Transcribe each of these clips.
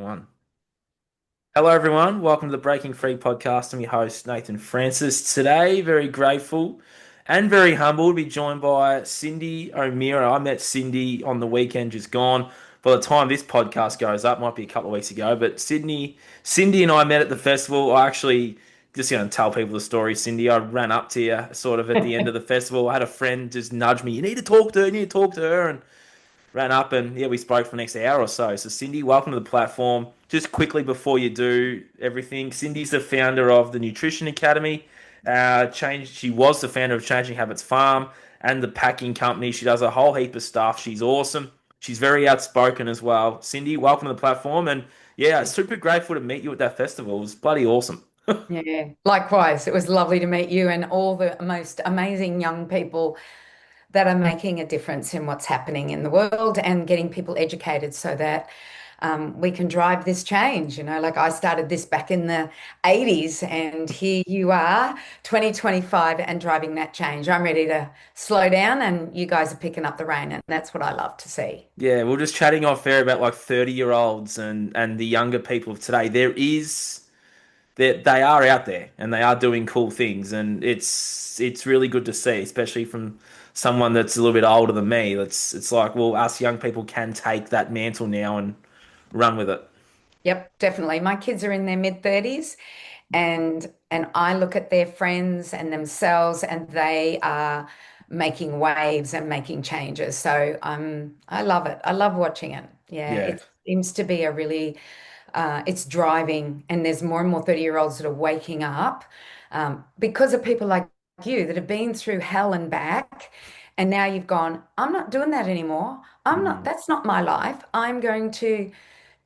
One. Hello, everyone. Welcome to the Breaking Free podcast. I'm your host, Nathan Francis. Today, very grateful and very humbled to be joined by Cyndi O'Meara. I met Cyndi on the weekend just gone. By the time this podcast goes up, might be a couple of weeks ago, but Cyndi and I met at the festival. I actually just going to tell people the story, Cyndi. I ran up to you sort of at the end of the festival. I had a friend just nudge me, you need to talk to her, you need to talk to her. And ran up and yeah, we spoke for the next hour or so. So Cyndi, welcome to the platform. Just quickly before you do everything, Cyndi's the founder of the Nutrition Academy. She was the founder of Changing Habits Farm and the packing company. She does a whole heap of stuff. She's awesome. She's very outspoken as well. Cyndi, welcome to the platform. And yeah, super grateful to meet you at that festival. It was bloody awesome. Yeah, likewise. It was lovely to meet you and all the most amazing young people that are making a difference in what's happening in the world and getting people educated so that we can drive this change. Like I started this back in the 80s, and here you are, 2025, and driving that change. I'm ready to slow down, and you guys are picking up the rein, and that's what I love to see. Yeah, we're just chatting off air about like 30-year-olds and the younger people of today. They are out there and they are doing cool things, and it's really good to see, especially from someone that's a little bit older than me. It's like, well, us young people can take that mantle now and run with it. Yep, definitely. My kids are in their mid 30s, and I look at their friends and themselves, and they are making waves and making changes. So I love it. I love watching it. Yeah, Yeah. it seems to be a really it's driving, and there's more and more 30-year-olds that are waking up because of people like you that have been through hell and back. And now you've gone, I'm not doing that anymore. Mm. That's not my life. I'm going to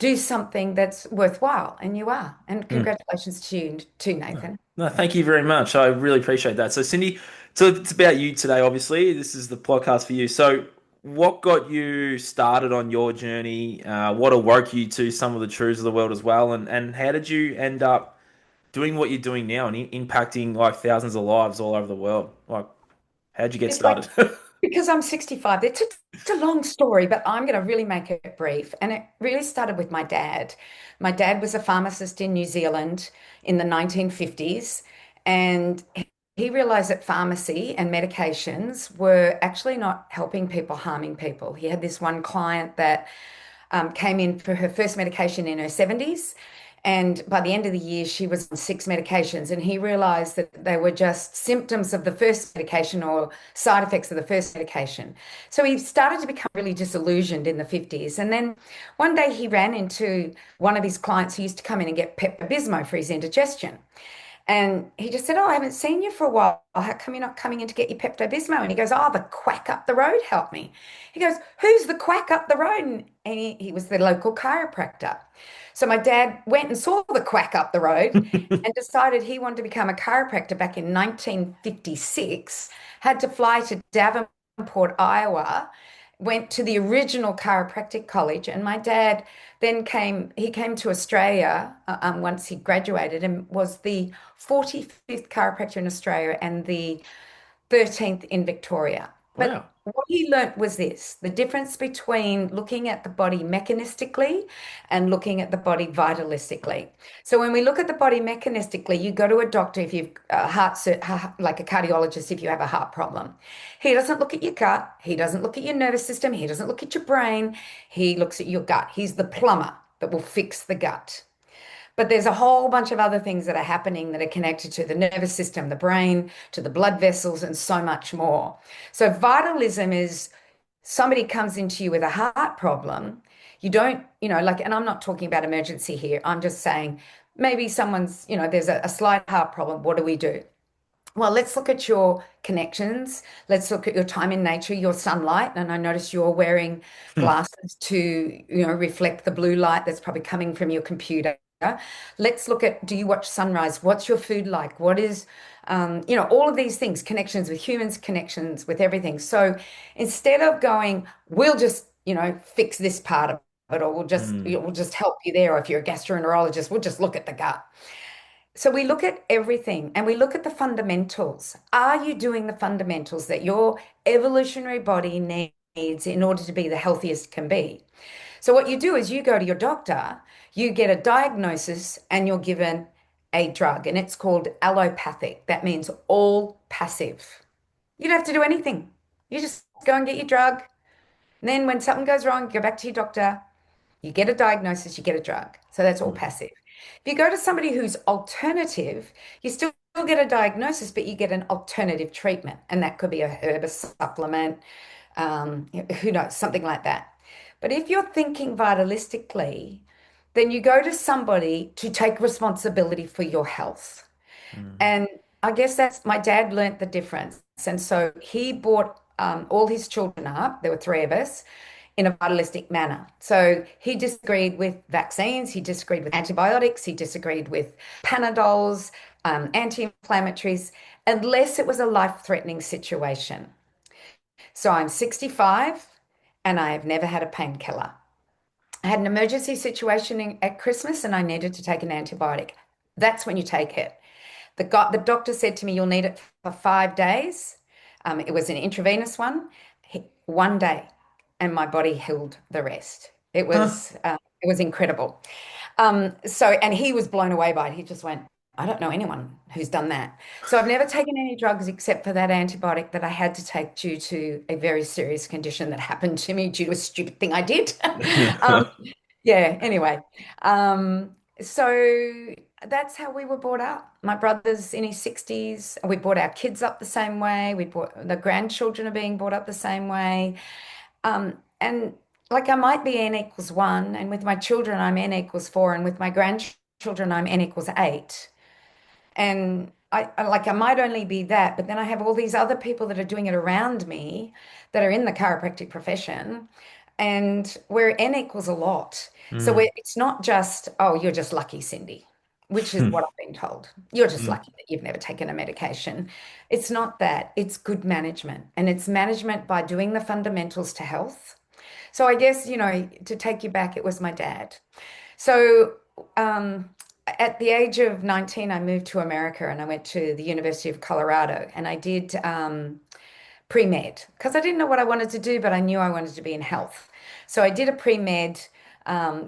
do something that's worthwhile. And you are. And Mm. congratulations to you too, No, Nathan. no, thank you very much. I really appreciate that. So, Cyndi, so it's about you today, obviously. This is the podcast for you. So, what got you started on your journey? What awoke you to some of the truths of the world as well? And how did you end up doing what you're doing now and impacting like thousands of lives all over the world? Like, how'd you get It's like started? because I'm 65, it's a long story, but I'm going to really make it brief. And it really started with my dad. My dad was a pharmacist in New Zealand in the 1950s, and he realized that pharmacy and medications were actually not helping people, harming people. He had this one client that came in for her first medication in her 70s. And by the end of the year, she was on 6 medications. And he realized that they were just symptoms of the first medication or side effects of the first medication. So he started to become really disillusioned in the 50s. And then one day he ran into one of his clients who used to come in and get Pepto-Bismol for his indigestion. And he just said, "Oh, I haven't seen you for a while. How come you're not coming in to get your Pepto-Bismol?" And he goes, "Oh, the quack up the road helped me." He goes, "Who's the quack up the road?" And he was the local chiropractor. So my dad went and saw the quack up the road and decided he wanted to become a chiropractor back in 1956, had to fly to Davenport, Iowa, went to the original chiropractic college, and my dad he came to Australia once he graduated and was the 45th chiropractor in Australia and the 13th in Victoria. But Wow. what he learnt was this, the difference between looking at the body mechanistically and looking at the body vitalistically. So when we look at the body mechanistically, you go to a doctor if you've like a cardiologist if you have a heart problem. He doesn't look at your gut, he doesn't look at your nervous system, he doesn't look at your brain, he looks at your gut. He's the plumber that will fix the gut. But there's a whole bunch of other things that are happening that are connected to the nervous system, the brain, to the blood vessels, and so much more. So, vitalism is somebody comes into you with a heart problem. You don't, like, and I'm not talking about emergency here. I'm just saying maybe someone's, there's a slight heart problem. What do we do? Well, let's look at your connections. Let's look at your time in nature, your sunlight. And I notice you're wearing glasses to, reflect the blue light that's probably coming from your computer. Let's look at, do you watch sunrise? What's your food like? What is, all of these things, connections with humans, connections with everything. So instead of going, we'll just, fix this part of it, or Mm. we'll just help you there. Or if you're a gastroenterologist, we'll just look at the gut. So we look at everything and we look at the fundamentals. Are you doing the fundamentals that your evolutionary body needs in order to be the healthiest can be? So what you do is you go to your doctor, you get a diagnosis, and you're given a drug, and it's called allopathic. That means all passive. You don't have to do anything. You just go and get your drug. And then when something goes wrong, you go back to your doctor, you get a diagnosis, you get a drug. So that's all Mm. passive. If you go to somebody who's alternative, you still get a diagnosis, but you get an alternative treatment. And that could be a herb, a supplement, who knows, something like that. But if you're thinking vitalistically, then you go to somebody to take responsibility for your health. Mm. And I guess that's my dad learnt the difference. And so he brought all his children up, there were three of us, in a vitalistic manner. So he disagreed with vaccines, he disagreed with antibiotics, he disagreed with Panadols, anti-inflammatories, unless it was a life-threatening situation. So I'm 65 and I have never had a painkiller. I had an emergency situation at Christmas and I needed to take an antibiotic. That's when you take it. The doctor said to me, "You'll need it for 5 days." It was an intravenous one, 1 day, and my body healed the rest. Huh. It was incredible. And he was blown away by it. He just went, "I don't know anyone who's done that." So I've never taken any drugs except for that antibiotic that I had to take due to a very serious condition that happened to me due to a stupid thing I did. Um, yeah, anyway. So that's how we were brought up. My brother's in his 60s. We brought our kids up the same way. We brought the grandchildren are being brought up the same way. And like I might be n equals one, and with my children, I'm n equals four, and with my grandchildren, I'm n equals eight. And I might only be that, but then I have all these other people that are doing it around me that are in the chiropractic profession, and we're n equals a lot. So Mm. it's not just, oh, you're just lucky, Cyndi, which is what I've been told. You're just Mm. lucky that you've never taken a medication. It's not that. It's good management, and it's management by doing the fundamentals to health. So I guess, to take you back, it was my dad. So at the age of 19, I moved to America and I went to the University of Colorado and I did pre-med because I didn't know what I wanted to do, but I knew I wanted to be in health. So I did a pre-med,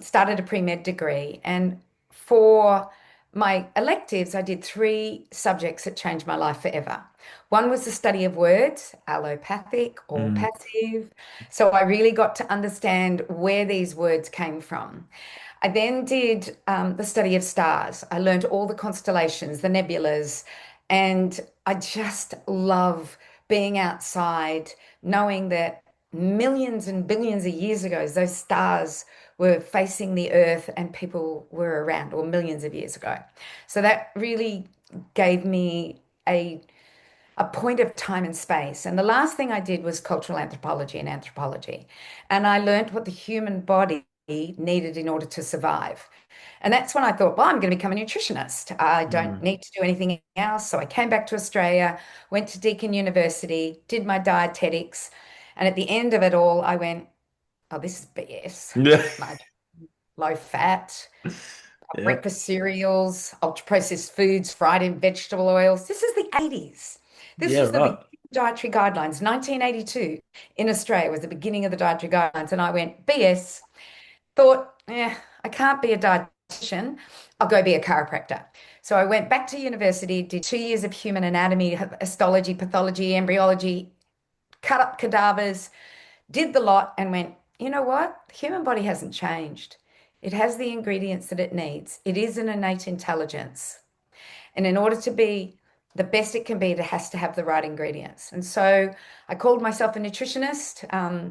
started a pre-med degree. And for my electives, I did three subjects that changed my life forever. One was the study of words, allopathic, all Mm. passive. So I really got to understand where these words came from. I then did the study of stars. I learned all the constellations, the nebulas, and I just love being outside, knowing that millions and billions of years ago, those stars were facing the earth and people were around, or millions of years ago. So that really gave me a point of time and space. And the last thing I did was cultural anthropology and anthropology. And I learned what the human body needed in order to survive. And that's when I thought, well, I'm going to become a nutritionist. I don't Mm. need to do anything else. So I came back to Australia, went to Deakin University, did my dietetics. And at the end of it all, I went, oh, this is BS. Yeah. My low fat, Yeah. breakfast cereals, ultra processed foods, fried in vegetable oils. This is the 80s. This Yeah, was the beginning right. of dietary guidelines. 1982 in Australia was the beginning of the dietary guidelines. And I went, BS, thought, I can't be a dietitian. I'll go be a chiropractor. So I went back to university, did 2 years of human anatomy, histology, pathology, embryology, cut up cadavers, did the lot, and went, you know what? The human body hasn't changed. It has the ingredients that it needs. It is an innate intelligence. And in order to be the best it can be, it has to have the right ingredients. And so I called myself a nutritionist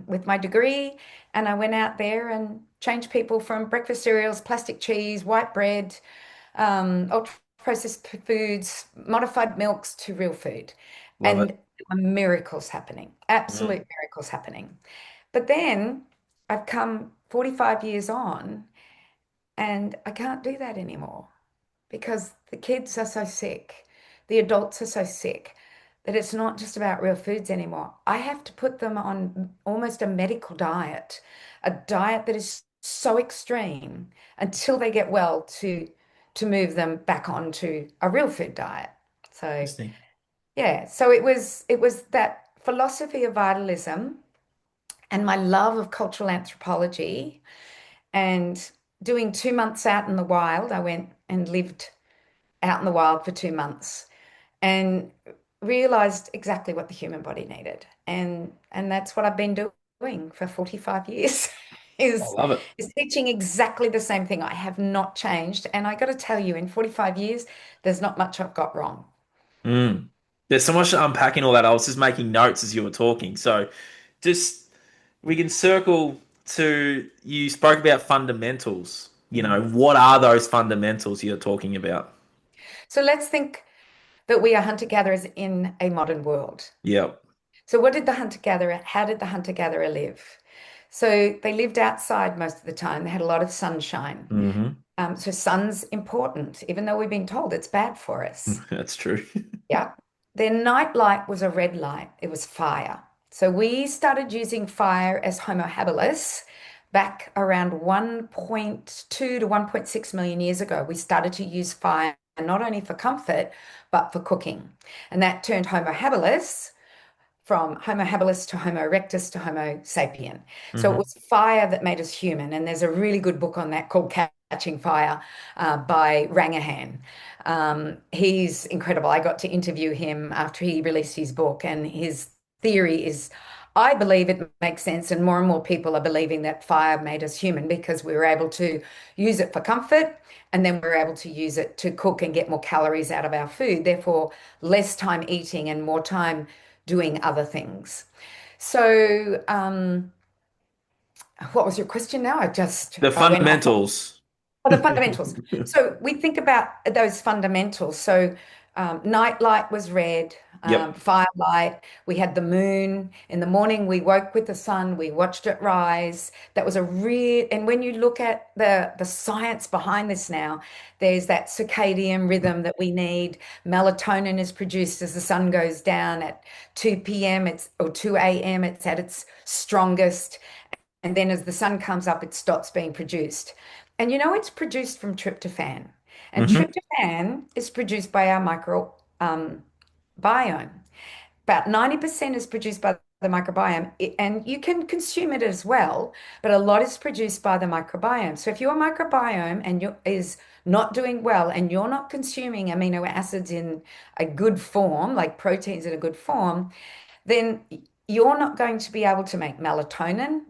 with my degree, and I went out there and changed people from breakfast cereals, plastic cheese, white bread, ultra processed foods, modified milks to real food. Love And it. there were miracles happening, Mm. absolute miracles happening. But then I've come 45 years on, and I can't do that anymore because the kids are so sick, the adults are so sick that it's not just about real foods anymore. I have to put them on almost a medical diet, a diet that is so extreme until they get well to move them back onto a real food diet. So Interesting. yeah, so it was that philosophy of vitalism and my love of cultural anthropology. And doing 2 months out in the wild, I went and lived out in the wild for 2 months and realized exactly what the human body needed. And that's what I've been doing for 45 years I is love it. is teaching exactly the same thing. I have not changed. And I got to tell you, in 45 years, there's not much I've got wrong. Mm. There's so much to unpack in all that. I was just making notes as you were talking. So just we can circle to you spoke about fundamentals. Mm. What are those fundamentals you're talking about? So let's think that we are hunter-gatherers in a modern world. Yep. So what did the hunter-gatherer, how did the hunter-gatherer live? So they lived outside most of the time. They had a lot of sunshine. Hmm. So sun's important, even though we've been told it's bad for us. That's true. Yeah. Their night light was a red light. It was fire. So we started using fire as Homo habilis back around 1.2 to 1.6 million years ago. We started to use fire not only for comfort, but for cooking. And that turned Homo habilis from Homo habilis to Homo erectus to Homo sapien. So it Hmm. was fire that made us human. And there's a really good book on that called Catching Fire by Rangahan. He's incredible. I got to interview him after he released his book, and his theory is, I believe it makes sense, and more people are believing that fire made us human because we were able to use it for comfort, and then we were able to use it to cook and get more calories out of our food. Therefore, less time eating and more time doing other things. So, what was your question now? The I went off. fundamentals. Oh, the fundamentals. So we think about those fundamentals. So night light was red, Yep. firelight. We had the moon. In the morning, we woke with the sun. We watched it rise. That was a real, and when you look at the science behind this now, there's that circadian rhythm that we need. Melatonin is produced as the sun goes down at 2 p.m. It's or 2 a.m. It's at its strongest. And then as the sun comes up, it stops being produced. And it's produced from tryptophan. And Hmm. tryptophan is produced by our biome. About 90% is produced by the microbiome, and you can consume it as well, but a lot is produced by the microbiome. So if your microbiome is not doing well and you're not consuming amino acids in a good form, like proteins in a good form, then you're not going to be able to make melatonin.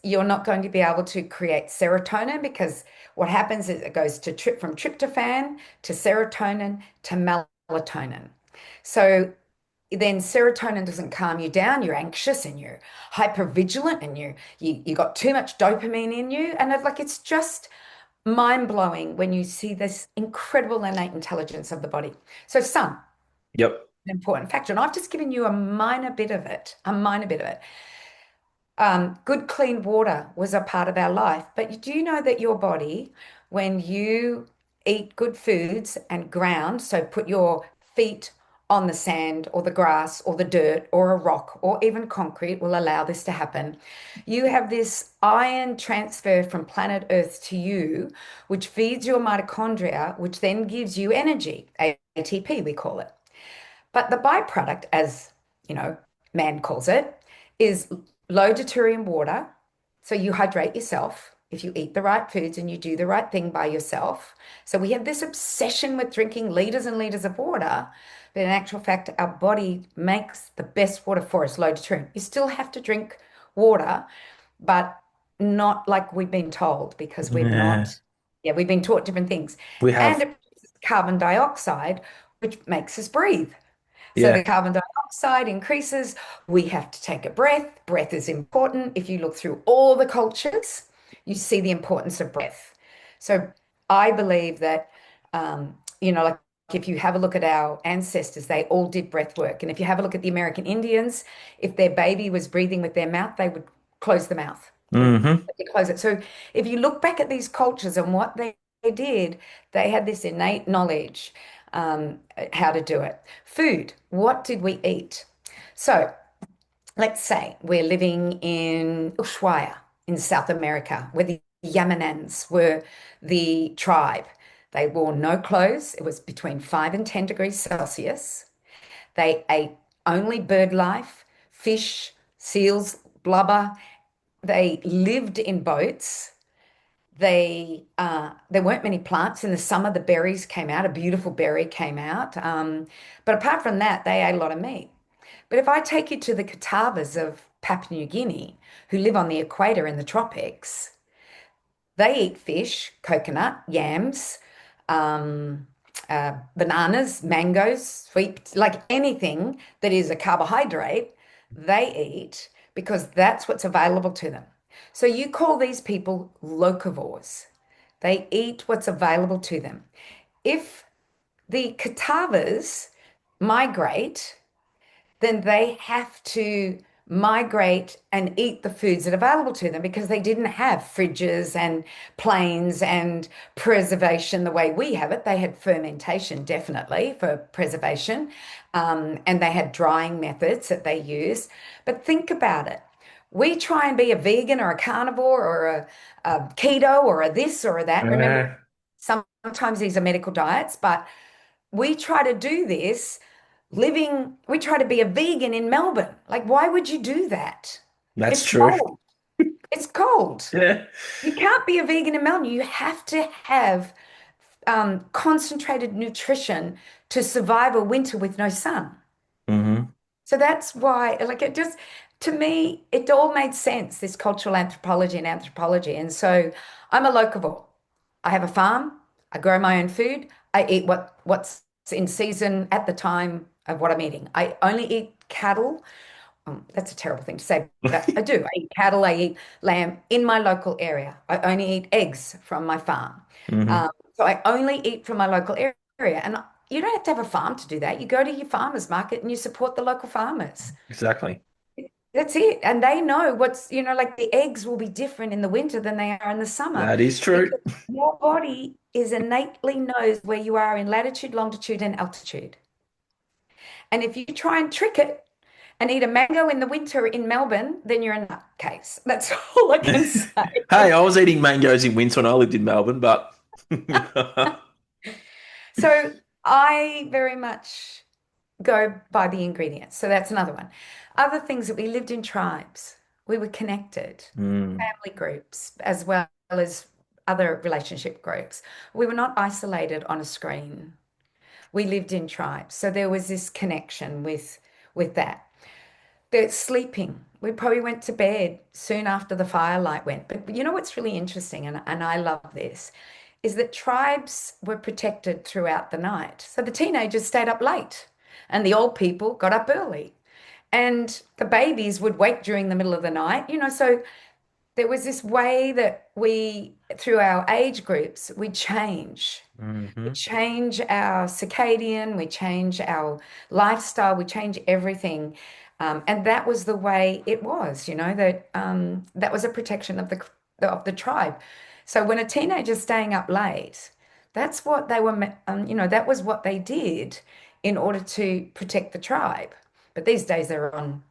You're not going to be able to create serotonin because what happens is it goes from tryptophan to serotonin to melatonin. So then serotonin doesn't calm you down. You're anxious and you're hypervigilant and you got too much dopamine in you. And it's just mind blowing when you see this incredible innate intelligence of the body. So sun, Yep. an important factor. And I've just given you a minor bit of it, a minor bit of it. Good clean water was a part of our life. But do you know that your body, when you eat good foods and ground, so put your feet on the sand or the grass or the dirt or a rock or even concrete will allow this to happen. You have this iron transfer from planet Earth to you, which feeds your mitochondria, which then gives you energy, ATP, we call it. But the byproduct, as you know, man calls it, is low deuterium water. So you hydrate yourself if you eat the right foods and you do the right thing by yourself. So we have this obsession with drinking liters and liters of water, but in actual fact, our body makes the best water for us, low deuterium. You still have to drink water, but not like we've been told because we've Yeah. not, yeah, we've been taught different things. We And have. it produces carbon dioxide, which makes us breathe. So Yeah. the carbon dioxide increases. We have to take a breath. Breath is important. If you look through all the cultures, you see the importance of breath. So I believe that, like if you have a look at our ancestors, they all did breath work. And if you have a look at the American Indians, if their baby was breathing with their mouth, they would close the mouth. Hmm. They close it. So if you look back at these cultures and what they did, they had this innate knowledge how to do it. Food, what did we eat? So let's say we're living in Ushuaia in South America, where the Yamanans were the tribe. They wore no clothes. It was between 5 and 10 degrees Celsius. They ate only bird life, fish, seals, blubber, They lived in boats. There weren't many plants. In the summer, the berries came out, a beautiful berry came out. But apart from that, they ate a lot of meat. But if I take you to the Catawbas of Papua New Guinea, who live on the equator in the tropics, they eat fish, coconut, yams, um, bananas, mangoes, sweet, like anything that is a carbohydrate, they eat because that's what's available to them. So you call these people locavores. They eat what's available to them. If the Catawbas migrate, then they have to migrate and eat the foods that are available to them because they didn't have fridges and planes and preservation the way we have it. They had fermentation, definitely, for preservation, and they had drying methods that they use. But think about it. We try and be a vegan or a carnivore or a keto or a this or a that. Remember, Yeah, sometimes these are medical diets, but we try to do this we try to be a vegan in Melbourne. Like, why would you do that? that's It's true. cold. It's cold. Yeah. You can't be a vegan in Melbourne. You have to have concentrated nutrition to survive a winter with no sun. Hmm. So that's why, like, it just, to me, it all made sense, this cultural anthropology and anthropology. And so I'm a locavore. I have a farm. I grow my own food. I eat what's in season at the time of what I'm eating. I only eat cattle. That's a terrible thing to say, but I do. I eat cattle. I eat lamb in my local area. I only eat eggs from my farm. Hmm. So I only eat from my local area. And you don't have to have a farm to do that. You go to your farmer's market and you support the local farmers. Exactly. That's it. And they know like the eggs will be different in the winter than they are in the summer That is true. because your body is innately knows where you are in latitude, longitude, and altitude. And if you try and trick it and eat a mango in the winter in Melbourne, then you're a nutcase. That's all I can Hey, say. I was eating mangoes in winter when I lived in Melbourne, but So I very much go by the ingredients. So that's another one. Other things that we lived in tribes. We were connected, Mm, family groups, as well as other relationship groups. We were not isolated on a screen. We lived in tribes. So there was this connection with that. The sleeping. We probably went to bed soon after the firelight went. But you know what's really interesting, and I love this, is that tribes were protected throughout the night. So the teenagers stayed up late and the old people got up early. And the babies would wake during the middle of the night, so there was this way that through our age groups, we change. We hmm. change our circadian, we change our lifestyle, we change everything. And that was the way it was, that was a protection of the tribe. So when a teenager's staying up late, that's what they were, that was what they did in order to protect the tribe. But these days they're on,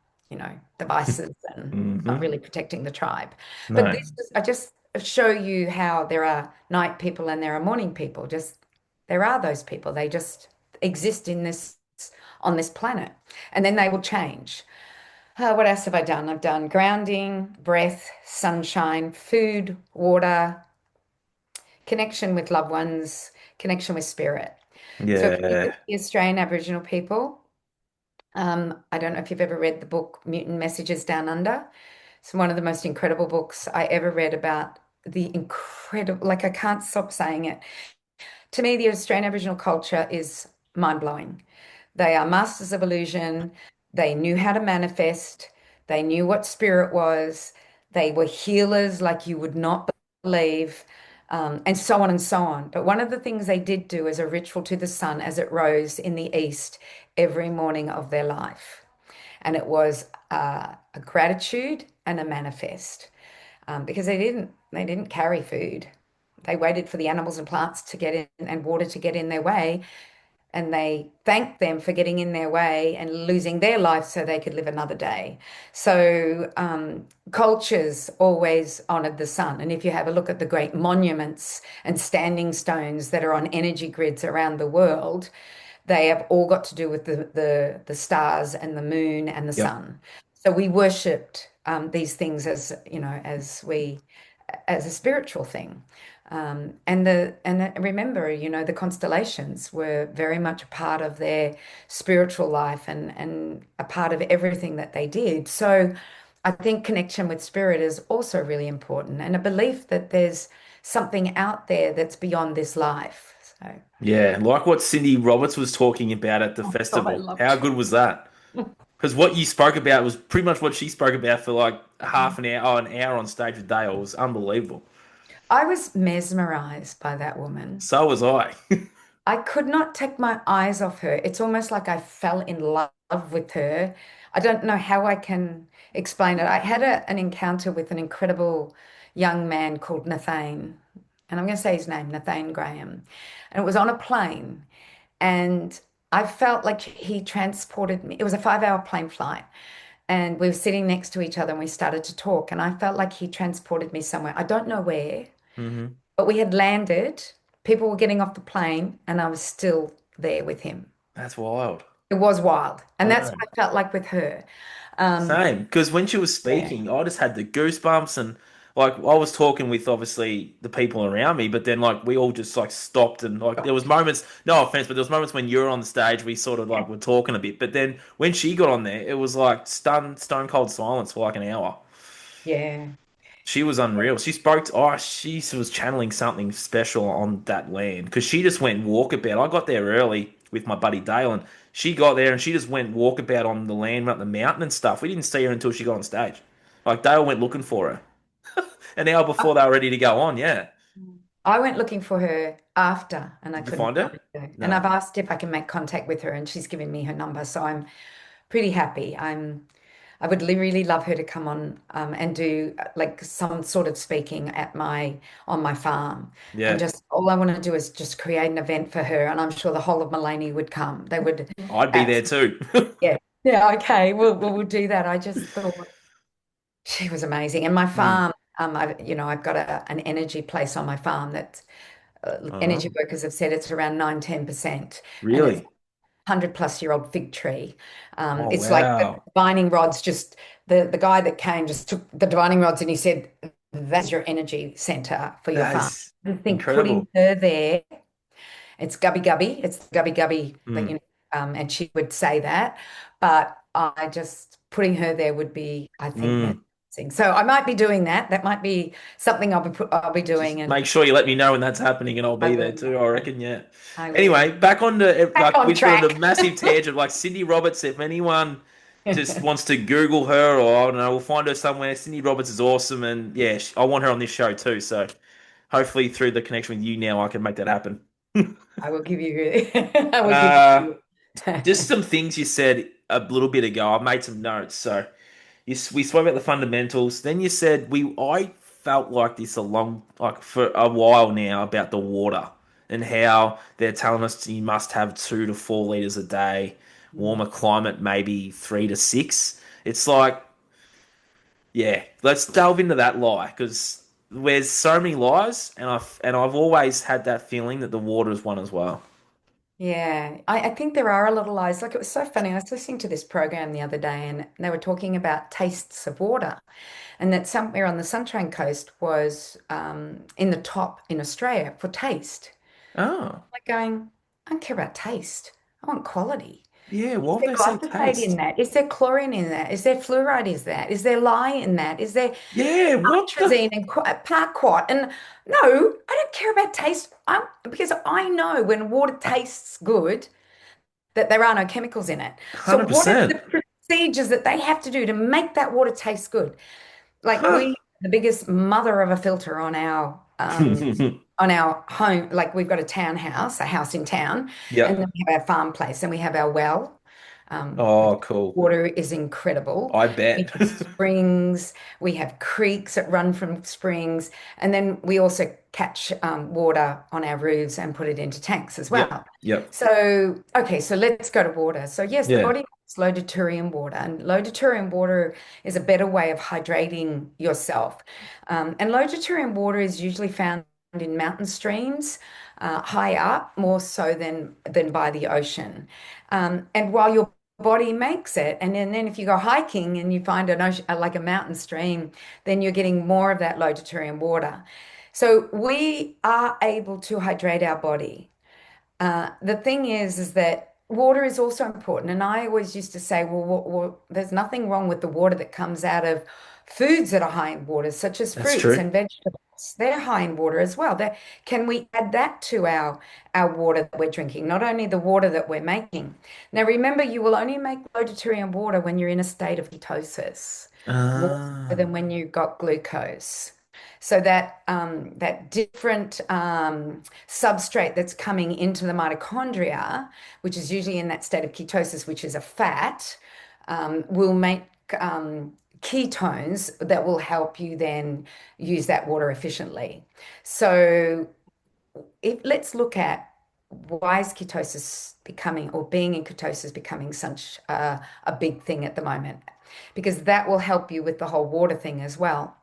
devices and not Hmm. really protecting the tribe. But No. I just show you how there are night people and there are morning people. Just there are those people. They just exist on this planet, and then they will change. What else have I done? I've done grounding, breath, sunshine, food, water, connection with loved ones, connection with spirit. So if you look Yeah. at the Australian Aboriginal people, I don't know if you've ever read the book Mutant Messages Down Under. It's one of the most incredible books I ever read about the incredible, like I can't stop saying it. To me, the Australian Aboriginal culture is mind-blowing. They are masters of illusion. They knew how to manifest. They knew what spirit was. They were healers like you would not believe, and so on and so on. But one of the things they did do is a ritual to the sun as it rose in the east every morning of their life. And it was a gratitude and a manifest because they didn't carry food. They waited for the animals and plants to get in and water to get in their way, and they thanked them for getting in their way and losing their life so they could live another day. So cultures always honored the sun. And if you have a look at the great monuments and standing stones that are on energy grids around the world, they have all got to do with the stars and the moon and the Yep. sun. So we worshipped these things as, as a spiritual thing. And remember, the constellations were very much a part of their spiritual life and a part of everything that they did. So I think connection with spirit is also really important, and a belief that there's something out there that's beyond this life. So, Yeah, like what Cindy Roberts was talking about at the oh God, I festival. How loved good was that? Because what you spoke about was pretty much what she spoke about for like her. half an hour, an hour on stage with Dale. It was unbelievable. I was mesmerized by that woman. So was I. I could not take my eyes off her. It's almost like I fell in love with her. I don't know how I can explain it. I had an encounter with an incredible young man called Nathane, and I'm going to say his name, Nathane Graham. And it was on a plane, and I felt like he transported me. It was a 5 hour plane flight, and we were sitting next to each other, and we started to talk, and I felt like he transported me somewhere. I don't know where. hmm But we had landed, people were getting off the plane, and I was still there with him. That's wild. It was wild. And I that's know. what I felt like with her. Um, Same. Because when she was yeah. speaking, I just had the goosebumps and like I was talking with obviously the people around me, but then like we all just like stopped and like there was moments, no offense, but there was moments when you were on the stage, we sort of like were talking a bit. But then when she got on there, it was like stone cold silence for like an hour. Yeah. She was unreal. She spoke to, oh, she was channeling something special on that land because she just went walkabout. I got there early with my buddy Dale, and she got there and she just went walkabout on the land, up the mountain and stuff. We didn't see her until she got on stage. Like Dale went looking for her an hour before they were ready to go on. Yeah. I went looking for her after and I Did you couldn't find her? find her. And No. I've asked if I can make contact with her and she's given me her number. So I'm pretty happy. I would really love her to come on and do like some sort of speaking at my on my farm. And Yeah. just all I want to do is just create an event for her. And I'm sure the whole of Mullaney would come. They would I'd be there absolutely, too. yeah. Yeah, okay. We'll do that. I just thought she was amazing. And my Mm. farm, I've got an energy place on my farm that energy Oh, workers have said it's around 9-10%. And it's really? 100-plus-year-old fig tree. Oh, It's like the wow. divining rods, just the guy that came just took the divining rods and he said, that's your energy center for your That farm. is I think putting incredible. her there, it's gubby gubby, it's gubby gubby that Mm. and she would say that, but I just putting her there would be, I think, Mm. mesmerizing. So I might be doing that. That might be something I'll be doing, Just and make sure you let me know when that's happening, and I'll I be there will. too. I reckon, yeah. I will. Anyway, back on to Back like on we've gone on a track. massive tangent. Like Cindy Roberts, if anyone just wants to Google her, or I don't know, we'll find her somewhere. Cindy Roberts is awesome, and yeah, I want her on this show too. So hopefully, through the connection with you now, I can make that happen. I will give you. I will give Uh, you. just some things you said a little bit ago. I made some notes. So we spoke about the fundamentals. Then you said I felt like this like for a while now about the water and how they're telling us you must have 2 to 4 liters a day. Warmer climate, maybe 3 to 6. It's like, yeah, let's delve into that lie because there's so many lies, and I've always had that feeling that the water is one as well. Yeah, I think there are a lot of lies. Like it was so funny. I was listening to this program the other day, and they were talking about tastes of water, and that somewhere on the Sunshine Coast was in the top in Australia for taste. Oh, Like going, I don't care about taste. I want quality. yeah. Is Why would there they say glyphosate in taste? that? Is there chlorine in that? Is there fluoride? Is that? Is there lye in that? Is there Yeah, what the? atrazine and paraquat? And no, I don't care about taste. Because I know when water tastes good that there are no chemicals in it. So what are 100%. the procedures that they have to do to make that water taste good? Like Huh. we, the biggest mother of a filter on our home, like we've got a townhouse, a house in town, and then Yep. we have our farm place and we have our well. The Oh, cool. water is incredible. I We bet. have springs, we have creeks that run from springs, and then we also catch water on our roofs and put it into tanks as Yep. well. Yep. So, okay, so let's go to water. So, yes, the Yeah. body needs low deuterium water, and low deuterium water is a better way of hydrating yourself. And low deuterium water is usually found in mountain streams, high up, more so than by the ocean. And while your body makes it. And then if you go hiking and you find an ocean, like a mountain stream, then you're getting more of that low deuterium water. So we are able to hydrate our body. The thing is that water is also important. And I always used to say, well, there's nothing wrong with the water that comes out of foods that are high in water, such as That's fruits true. and vegetables. They're high in water as well. Can we add that to our water that we're drinking, not only the water that we're making? Now, remember, you will only make low deuterium water when you're in a state of ketosis, more so Ah, than when you've got glucose. So that different substrate that's coming into the mitochondria, which is usually in that state of ketosis, which is a fat, will make ketones that will help you then use that water efficiently. So let's look at why is ketosis becoming, or being in ketosis becoming such a big thing at the moment, because that will help you with the whole water thing as well.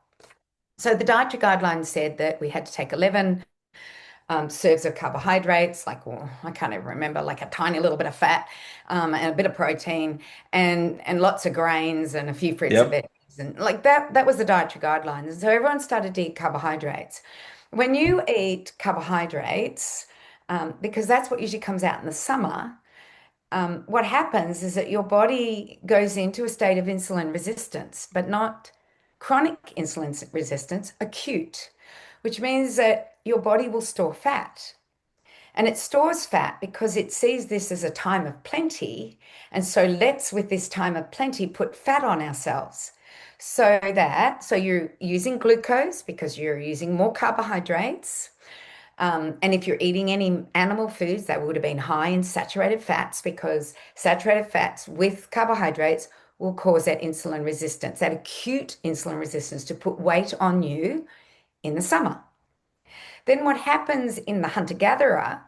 So the dietary guidelines said that we had to take 11 serves of carbohydrates, like, well, I can't even remember, like a tiny little bit of fat, and a bit of protein, and lots of grains and a few fruits and yep. veggies, and like that was the dietary guidelines. And so everyone started to eat carbohydrates. When you eat carbohydrates, because that's what usually comes out in the summer, what happens is that your body goes into a state of insulin resistance, but not chronic insulin resistance, acute, which means that your body will store fat. And it stores fat because it sees this as a time of plenty. And so let's, with this time of plenty, put fat on ourselves. So you're using glucose because you're using more carbohydrates. And if you're eating any animal foods, that would have been high in saturated fats, because saturated fats with carbohydrates will cause that insulin resistance, that acute insulin resistance to put weight on you in the summer. Then what happens in the hunter-gatherer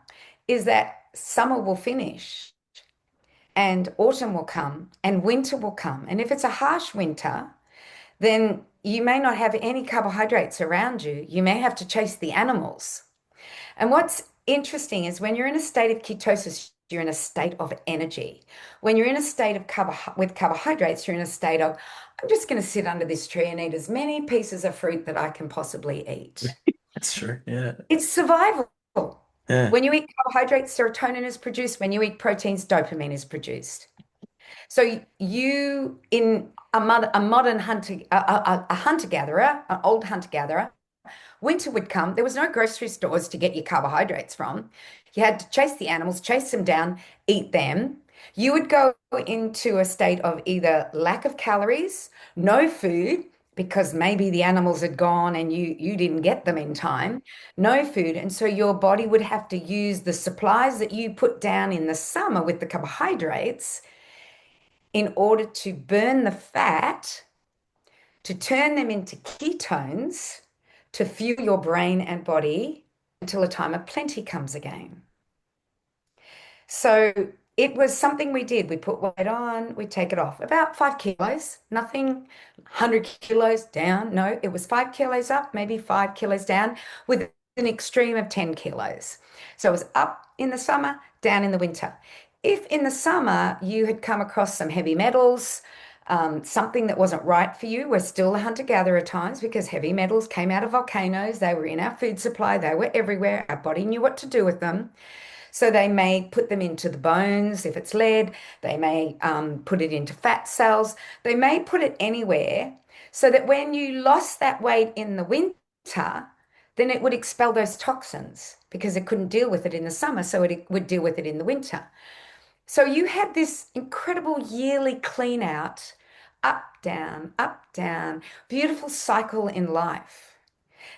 is that summer will finish and autumn will come and winter will come. And if it's a harsh winter, then you may not have any carbohydrates around you. You may have to chase the animals. And what's interesting is when you're in a state of ketosis, you're in a state of energy. When you're in a state of with carbohydrates, you're in a state of, I'm just going to sit under this tree and eat as many pieces of fruit that I can possibly eat. That's true. Yeah. It's survival. Yeah. When you eat carbohydrates, serotonin is produced. When you eat proteins, dopamine is produced. So you, in a modern hunter, a hunter-gatherer, an old hunter-gatherer, winter would come. There was no grocery stores to get your carbohydrates from. You had to chase the animals, chase them down, eat them. You would go into a state of either lack of calories, no food, because maybe the animals had gone and you didn't get them in time, no food. And so your body would have to use the supplies that you put down in the summer with the carbohydrates in order to burn the fat, to turn them into ketones, to fuel your brain and body until a time of plenty comes again. So it was something we did. We put weight on, we take it off. About 5 kilos, nothing 100 kilos down. No, it was 5 kilos up, maybe 5 kilos down, with an extreme of 10 kilos. So it was up in the summer, down in the winter. If in the summer you had come across some heavy metals, something that wasn't right for you, we're still the hunter-gatherer times, because heavy metals came out of volcanoes. They were in our food supply. They were everywhere. Our body knew what to do with them. So they may put them into the bones if it's lead. They may put it into fat cells. They may put it anywhere so that when you lost that weight in the winter, then it would expel those toxins because it couldn't deal with it in the summer. So it would deal with it in the winter. So you had this incredible yearly clean out, up, down, beautiful cycle in life.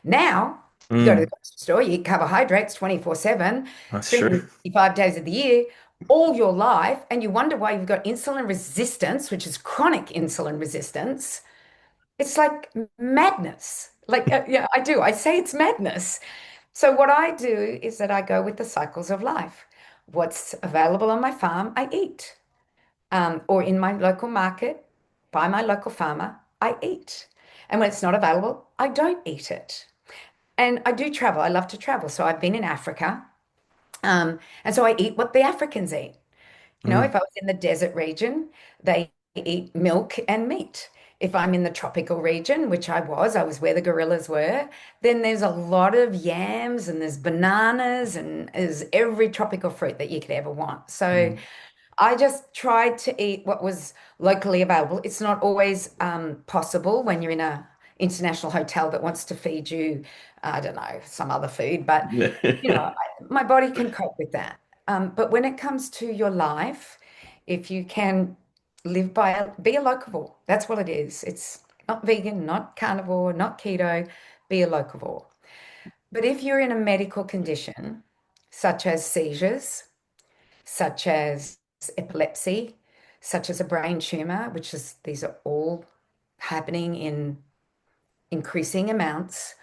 Now, you go to the Mm, grocery store, you eat carbohydrates 24/7, that's true. 365 days of the year, all your life, and you wonder why you've got insulin resistance, which is chronic insulin resistance. It's like madness. Like, yeah, I do. I say it's madness. So, what I do is that I go with the cycles of life. What's available on my farm, I eat. Or in my local market, by my local farmer, I eat. And when it's not available, I don't eat it. And I do travel. I love to travel. So I've been in Africa. And so I eat what the Africans eat. Mm. If I was in the desert region, they eat milk and meat. If I'm in the tropical region, which I was where the gorillas were, then there's a lot of yams and there's bananas and there's every tropical fruit that you could ever want. So Mm. I just tried to eat what was locally available. It's not always possible when you're in a international hotel that wants to feed you, I don't know, some other food, but my body can cope with that. But when it comes to your life, if you can be a locavore. That's what it is. It's not vegan, not carnivore, not keto, be a locavore. But if you're in a medical condition, such as seizures, such as epilepsy, such as a brain tumor, these are all happening in increasing amounts,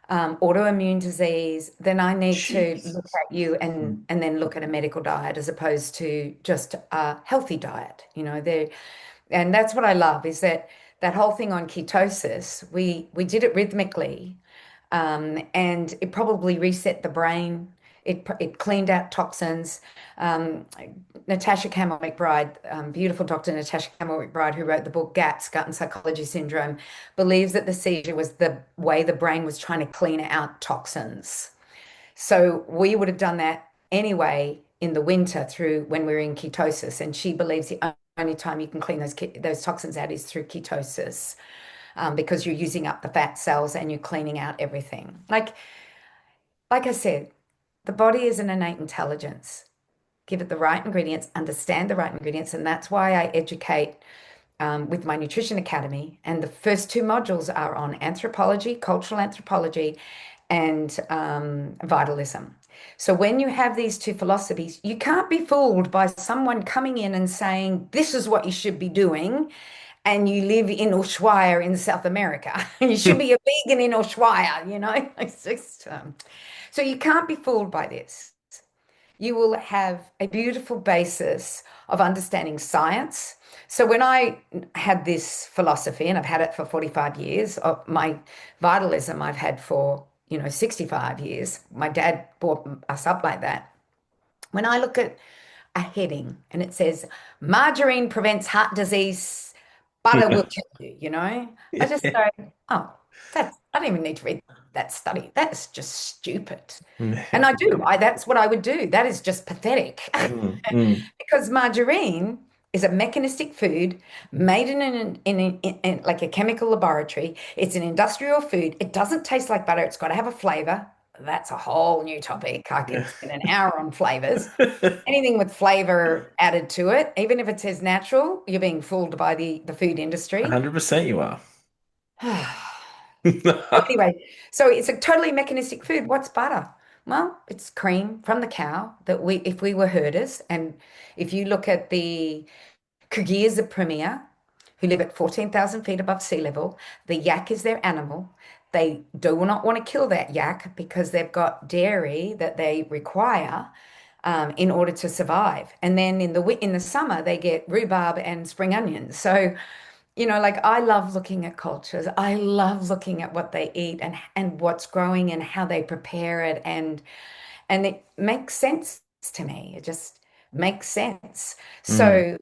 autoimmune disease, then I need to look Jesus. at you Mm. and then look at a medical diet as opposed to just a healthy diet. And that's what I love is that whole thing on ketosis. We did it rhythmically, and it probably reset the brain. It cleaned out toxins. Um, Natasha Campbell McBride, beautiful Dr. Natasha Campbell McBride, who wrote the book GAPS, Gut and Psychology Syndrome, believes that the seizure was the way the brain was trying to clean out toxins. So we would have done that anyway in the winter through when we were in ketosis, and she believes the only time you can clean those toxins out is through ketosis, because you're using up the fat cells and you're cleaning out everything. Like I said, the body is an innate intelligence. Give it the right ingredients, understand the right ingredients, and that's why I educate with my Nutrition Academy. And the first two modules are on anthropology, cultural anthropology, and vitalism. So when you have these two philosophies, you can't be fooled by someone coming in and saying, this is what you should be doing. And you live in Ushuaia in South America. You should be a vegan in Ushuaia. So you can't be fooled by this. You will have a beautiful basis of understanding science. So when I had this philosophy, and I've had it for 45 years, of my vitalism I've had for, 65 years. My dad brought us up like that. When I look at a heading and it says margarine prevents heart disease, butter will kill you, I just Yeah. go, oh, I don't even need to read that study. That's just stupid. And I do. That's what I would do. That is just pathetic. Mm. Mm. Because margarine is a mechanistic food made in like a chemical laboratory. It's an industrial food. It doesn't taste like butter. It's got to have a flavor. That's a whole new topic. I could spend an hour on flavors. Anything with flavor added to it, even if it says natural, you're being fooled by the food industry. 100% you are. Anyway, so it's a totally mechanistic food. What's butter? Well, it's cream from the cow if we were herders, and if you look at the Kugirs of Premier, who live at 14,000 feet above sea level, the yak is their animal. They do not want to kill that yak because they've got dairy that they require in order to survive. And then in the summer, they get rhubarb and spring onions. So like I love looking at cultures. I love looking at what they eat and what's growing and how they prepare it and it makes sense to me. It just makes sense. Mm. So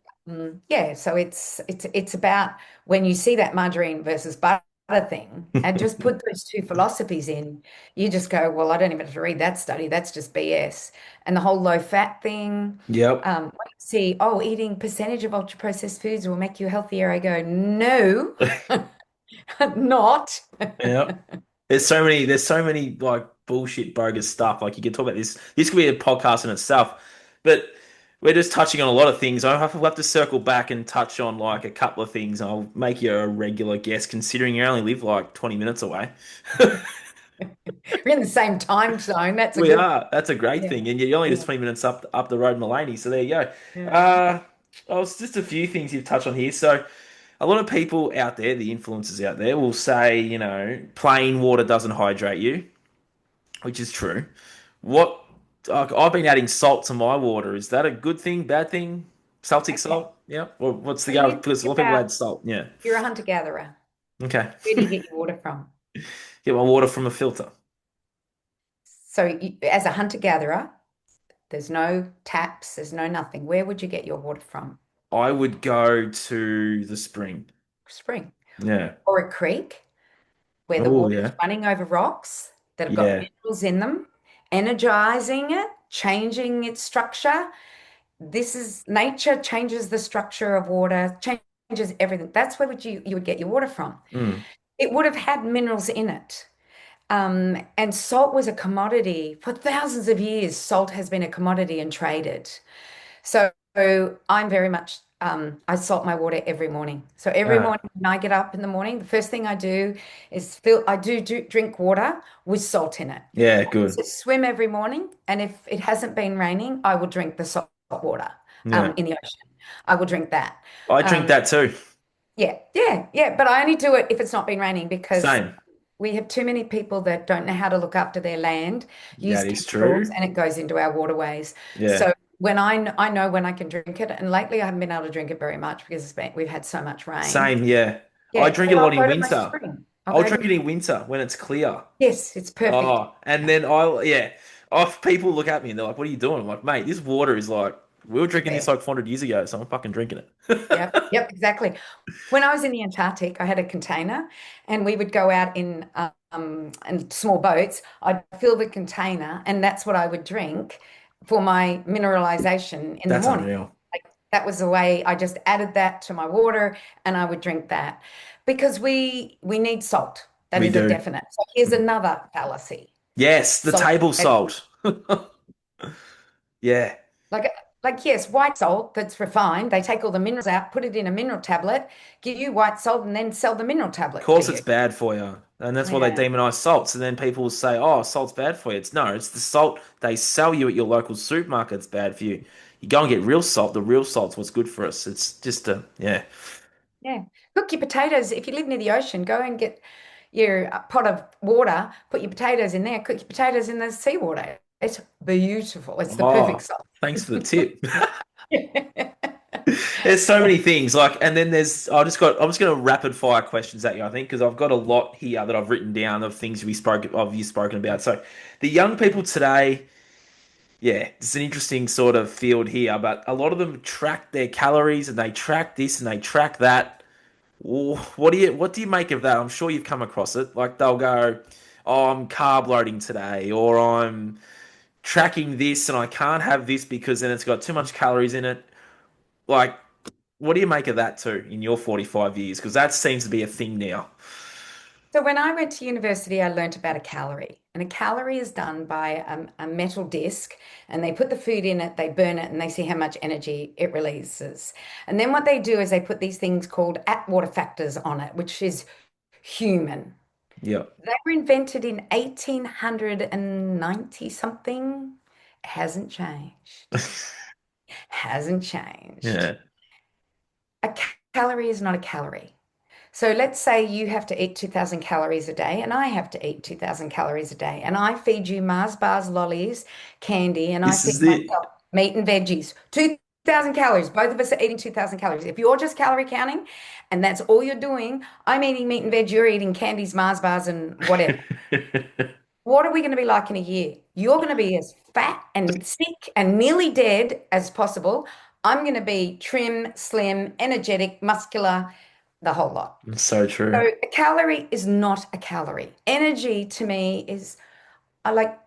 yeah, so it's about when you see that margarine versus butter thing and just put those two philosophies in, you just go, well, I don't even have to read that study. That's just BS. And the whole low fat thing. Yep. When you see, oh, eating percentage of ultra processed foods will make you healthier, I go, no, not. Yep. There's so many like bullshit bogus stuff. Like you can talk about this. This could be a podcast in itself, but we're just touching on a lot of things. We'll have to circle back and touch on like a couple of things. I'll make you a regular guest, considering you only live like 20 minutes away. We're in the same time zone. That's a We good, are. That's a great yeah, thing, and you're only just yeah, 20 minutes up the road, in Mullaney. So there you go. yeah. Uh, oh, it's just a few things you've touched on here. So a lot of people out there, the influencers out there, will say, plain water doesn't hydrate you, which is true. What I've been adding salt to my water. Is that a good thing, bad thing? Celtic Okay. salt? Yeah. Or what's the So go? you Because a think lot of people about add salt. Yeah. you're a hunter-gatherer. Okay. Where do you get your water from? Get my water from a filter. So as a hunter-gatherer, There's no taps, there's no nothing. Where would you get your water from? I would go to the spring. Spring Yeah. or a creek where the Oh, water is yeah. running over rocks that have got Yeah. minerals in them, energizing it, changing its structure. This is nature changes the structure of water, changes everything. That's where you would get your water from. Mm. It would have had minerals in it. And salt was a commodity for thousands of years. Salt has been a commodity and traded. So I'm very much, I salt my water every morning. So every Ah, morning when I get up in the morning, the first thing I do is I do drink water with salt in it. yeah, I good. also swim every morning. And if it hasn't been raining, I will drink the salt water Yeah. in the ocean. I will drink that. I drink Um, that too. yeah. But I only do it if it's not been raining because Same. we have too many people that don't know how to look after their land, use That is chemicals, true. and it goes into our waterways. Yeah. So when I know when I can drink it, and lately I haven't been able to drink it very much because we've had so much rain. Same, yeah. I Yeah, drink it then a I'll lot in go to my winter. spring. I'll I'll go drink to it in winter when it's clear. yes, it's perfect. Oh, and then yeah. Oh, people look at me and they're like, "What are you doing?" I'm like, "Mate, this water is like we were drinking this Best. like 400 years ago, so I'm fucking drinking it." Yep, exactly. When I was in the Antarctic, I had a container and we would go out in small boats. I'd fill the container and that's what I would drink for my mineralization in the That's morning. unreal. Like that was the way I just added that to my water and I would drink that because we need salt. That We is a do. definite. So here's another fallacy. Yes, the Salt. table salt. Yeah. Like, like yes, white salt that's refined. They take all the minerals out, put it in a mineral tablet, give you white salt, and then sell the mineral Of tablet to course it's you. bad for you. And that's why they Yeah, demonize salts. And then people will say, oh, salt's bad for you. It's no, it's the salt they sell you at your local supermarket that's bad for you. You go and get real salt. The real salt's what's good for us. It's just a, yeah. yeah. Cook your potatoes. If you live near the ocean, go and get your pot of water, put your potatoes in there, cook your potatoes in the seawater. It's beautiful. It's the perfect Oh, salt. thanks for the tip. There's so many things like, and then I'm just going to rapid fire questions at you, I think, because I've got a lot here that I've written down of things you've spoken about. So the young people today, yeah, it's an interesting sort of field here, but a lot of them track their calories and they track this and they track that. What do you make of that? I'm sure you've come across it. Like they'll go, "Oh, I'm carb loading today," or "I'm tracking this and I can't have this because then it's got too much calories in it." Like, what do you make of that too in your 45 years? Because that seems to be a thing now. So when I went to university, I learnt about a calorie. And a calorie is done by a metal disc, and they put the food in it, they burn it, and they see how much energy it releases. And then what they do is they put these things called Atwater factors on it, which is human. Yeah. They were invented in 1890 something. Hasn't changed. Hasn't changed. Yeah. A calorie is not a calorie. So let's say you have to eat 2,000 calories a day, and I have to eat 2,000 calories a day, and I feed you Mars bars, lollies, candy, and I This feed is it. myself meat and veggies. 2,000 calories. Both of us are eating 2,000 calories. If you're just calorie counting and that's all you're doing, I'm eating meat and veg, you're eating candies, Mars bars, and whatever. What are we going to be like in a year? You're going to be as fat and sick and nearly dead as possible. I'm going to be trim, slim, energetic, muscular, the whole lot. So So true. a calorie is not a calorie. Energy to me is I like,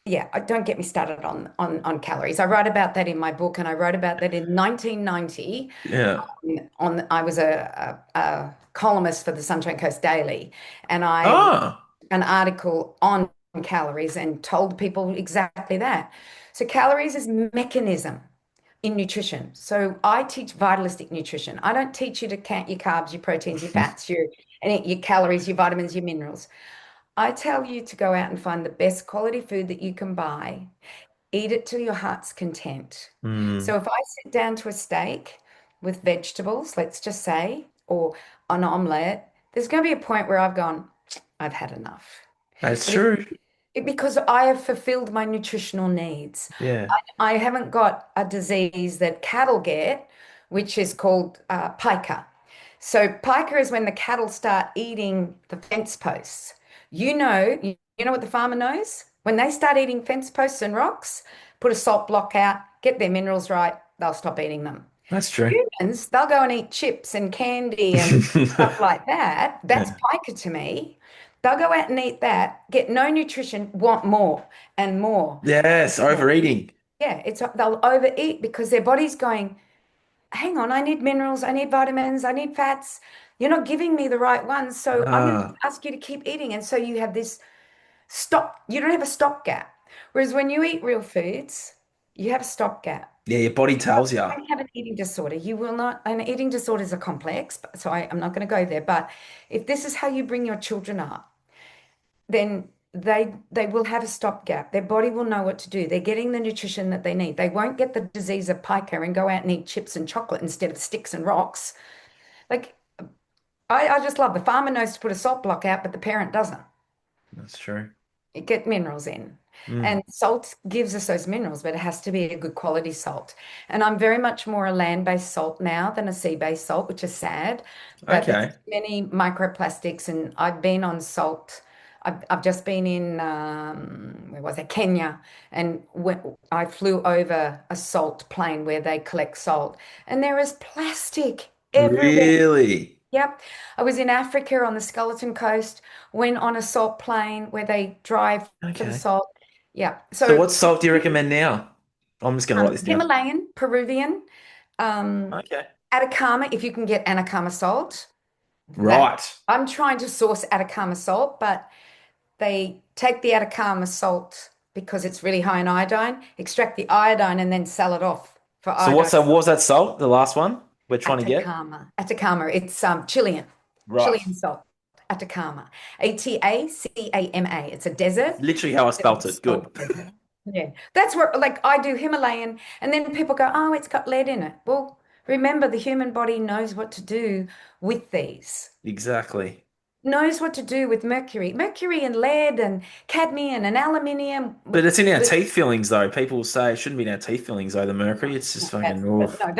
yeah, don't get me started on calories. I write about that in my book, and I wrote about that in 1990. Yeah. I was a columnist for the Sunshine Coast Daily, and I wrote Ah, an article on calories and told people exactly that. So calories is mechanism in nutrition. So I teach vitalistic nutrition. I don't teach you to count your carbs, your proteins, your fats, your calories, your vitamins, your minerals. I tell you to go out and find the best quality food that you can buy, eat it to your heart's content. mm, So if I sit down to a steak with vegetables, let's just say, or an omelette, there's going to be a point where I've gone, I've had enough. that's But trure. because I have fulfilled my nutritional needs. Yeah. I haven't got a disease that cattle get, which is called pica. So pica is when the cattle start eating the fence posts. You know what the farmer knows? When they start eating fence posts and rocks, put a salt block out, get their minerals right, they'll stop eating them. That's true. Humans, they'll go and eat chips and candy and stuff like that. That's piker to me. They'll go out and eat that, get no nutrition, want more and more and Yes, more. overeating. Yeah, it's they'll overeat because their body's going, hang on, I need minerals, I need vitamins, I need fats. You're not giving me the right ones, so I'm going to Ah, ask you to keep eating. And so you have this you don't have a stopgap. Whereas when you eat real foods, you have a stopgap. yeah, your body tells you. Don't have an eating disorder. You will not, an eating disorder is a complex, so I'm not going to go there. But if this is how you bring your children up, then they will have a stopgap. Their body will know what to do. They're getting the nutrition that they need. They won't get the disease of pica and go out and eat chips and chocolate instead of sticks and rocks. Like I just love the farmer knows to put a salt block out, but the parent doesn't. That's true. Get minerals in. Mm. And salt gives us those minerals, but it has to be a good quality salt. And I'm very much more a land-based salt now than a sea-based salt, which is sad. But there's Okay. many microplastics, and I've been on salt. I've just been in where was it? Kenya, and I flew over a salt plain where they collect salt, and there is plastic everywhere. Really? Yep. I was in Africa on the Skeleton Coast, went on a salt plain where they drive for the Okay. salt. Yeah. So So what salt do you recommend now? I'm just going to write this down. Himalayan, Peruvian, um, Okay. Atacama, if you can get Atacama salt, that Right. I'm trying to source Atacama salt, but they take the Atacama salt because it's really high in iodine, extract the iodine, and then sell it off for So iodine. what was that salt? The last one we're trying to get? Atacama. It's Chilean, Right. Chilean salt. Atacama, Atacama. It's a desert. Literally how I It's spelt a it. Good. salt desert. Yeah, that's where like I do Himalayan, and then people go, "Oh, it's got lead in it." Well, remember the human body knows what to do with these. Exactly. Knows what to do with mercury and lead and cadmium and aluminium. But it's in our teeth fillings though. People say it shouldn't be in our teeth fillings though, the mercury. It's just fucking oof. No,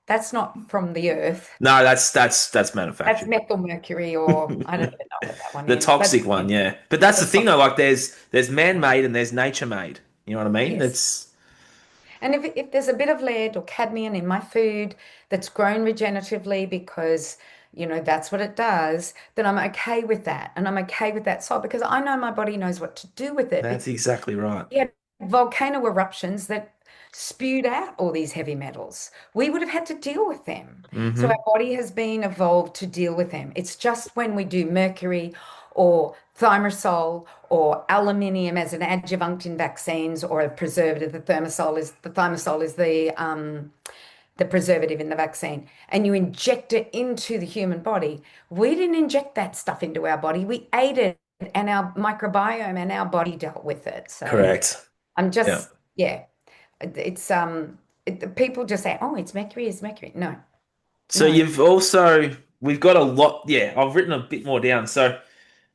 that's not from the earth. No, that's That's manufactured. methyl mercury, or I don't even know what that one The is, but toxic yeah, one, yeah. But that's the the thing though, toxic. like there's man-made and there's nature-made. You know what I mean? Yes. It's And if there's a bit of lead or cadmium in my food that's grown regeneratively because, that's what it does, then I'm okay with that. And I'm okay with that salt because I know my body knows what to do with it. that's exactly right. We had volcano eruptions that spewed out all these heavy metals. We would have had to deal with them. So Hmm. our body has been evolved to deal with them. It's just when we do mercury or thimerosal or aluminium as an adjuvant in vaccines or a preservative. The thimerosal is the preservative in the vaccine, and you inject it into the human body. We didn't inject that stuff into our body. We ate it, and our microbiome and our body dealt with it. So Correct. I'm Yeah. just, yeah, it's people just say, oh, it's mercury. No, So no. we've got a lot. Yeah, I've written a bit more down. So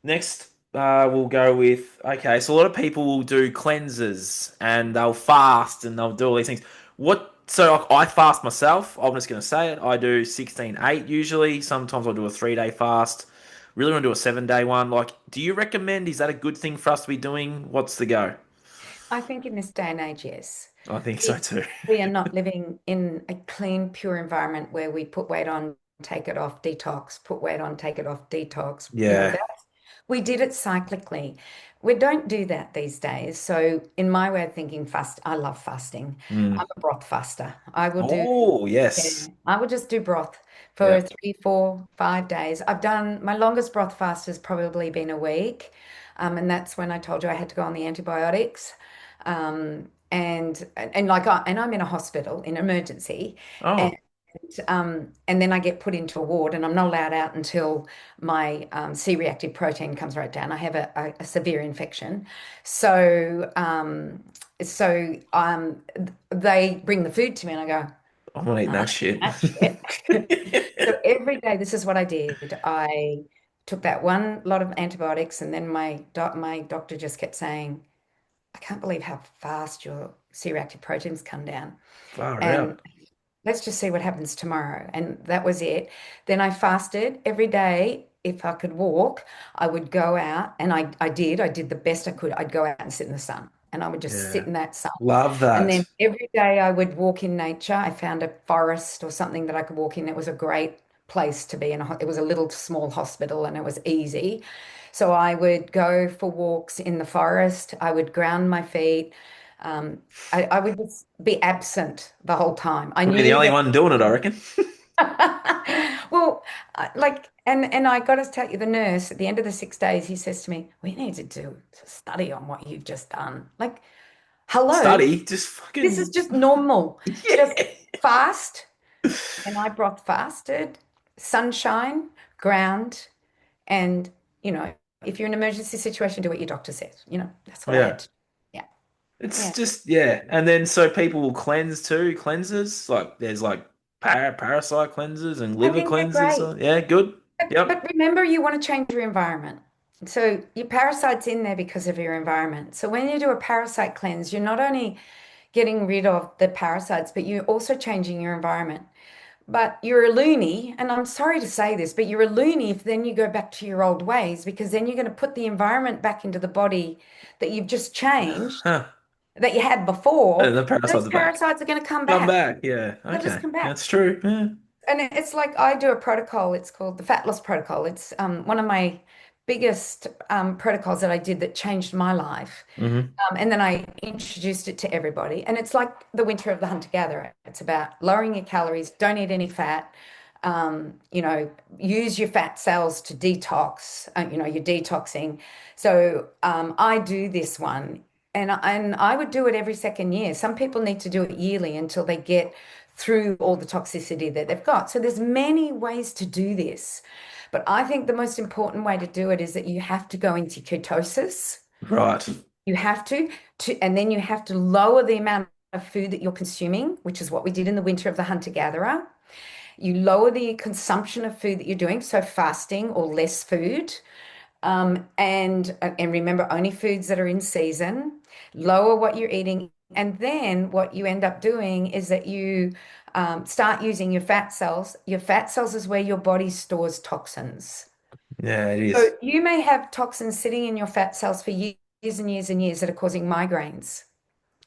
next, we'll go with okay. So a lot of people will do cleanses and they'll fast and they'll do all these things. What? So like, I fast myself. I'm just going to say it. I do 16/8 usually. Sometimes I'll do a 3 day fast. Really want to do a 7 day one. Like, do you recommend? Is that a good thing for us to be doing? What's the go? I think in this day and age, yes. I think so We, too. we are not living in a clean, pure environment where we put weight on, take it off, detox, put weight on, take it off, detox. Yeah. That we did it cyclically. We don't do that these days. So, in my way of thinking, I love fasting. Mm. I'm a broth faster. I will do, Oh, yeah, yes. I will just do broth for Yeah. 3, 4, 5 days. I've done my longest broth fast has probably been a week. And that's when I told you I had to go on the antibiotics. And I'm in a hospital in emergency, and Oh, and then I get put into a ward, and I'm not allowed out until my C-reactive protein comes right down. I have a severe infection, so they bring the food to me, and I go, I'm not eating "No, I'm that not eating shit. that shit." So every day, this is what I did. I took that one lot of antibiotics, and then my doctor just kept saying, I can't believe how fast your C-reactive proteins come down. Far And out. let's just see what happens tomorrow. And that was it. Then I fasted every day. if I could walk, I would go out and I did the best I could. I'd go out and sit in the sun and I would just sit Yeah. in that sun. Love And that. then every day I would walk in nature. I found a forest or something that I could walk in. It was a great place to be in. It was a little small hospital and it was easy. So I would go for walks in the forest. I would ground my feet. Um, I would just be absent the whole time. I We're the knew only that. one doing it, I reckon. Well, like, and I got to tell you, the nurse at the end of the 6 days, he says to me, "We need to do a study on what you've just done." Like, hello, Study, just this is fucking just normal. Just yeah. fast, and I broth fasted, sunshine, ground, and if you're in an emergency situation, do what your doctor says. That's what I had Yeah. to. Yeah, It's yeah. just yeah. And then so people will cleanse too, cleansers. Like there's like parasite cleansers and I liver think they're cleansers. great. Yeah, good. But Yep. remember, you want to change your environment. So your parasite's in there because of your environment. So when you do a parasite cleanse, you're not only getting rid of the parasites, but you're also changing your environment. But you're a loony, and I'm sorry to say this, but you're a loony if then you go back to your old ways, because then you're going to put the environment back into the body that you've just changed, Huh. that you had before. And the parasites Those are back. parasites are going to come Come back. back. Yeah. They'll just Okay. come back. That's true. Yeah. And it's like I do a protocol. It's called the fat loss protocol. It's one of my biggest protocols that I did that changed my life. Hmm. And then I introduced it to everybody. And it's like the winter of the hunter-gatherer. It's about lowering your calories, don't eat any fat, use your fat cells to detox, you're detoxing. So I do this one. And I would do it every second year. Some people need to do it yearly until they get through all the toxicity that they've got. So there's many ways to do this. But I think the most important way to do it is that you have to go into ketosis. Right. You have and then you have to lower the amount of food that you're consuming, which is what we did in the winter of the hunter-gatherer. You lower the consumption of food that you're doing, so fasting or less food. And remember, only foods that are in season. Lower what you're eating, and then what you end up doing is that you start using your fat cells. Your fat cells is where your body stores toxins. Yeah, it So is. you may have toxins sitting in your fat cells for years and years and years that are causing migraines.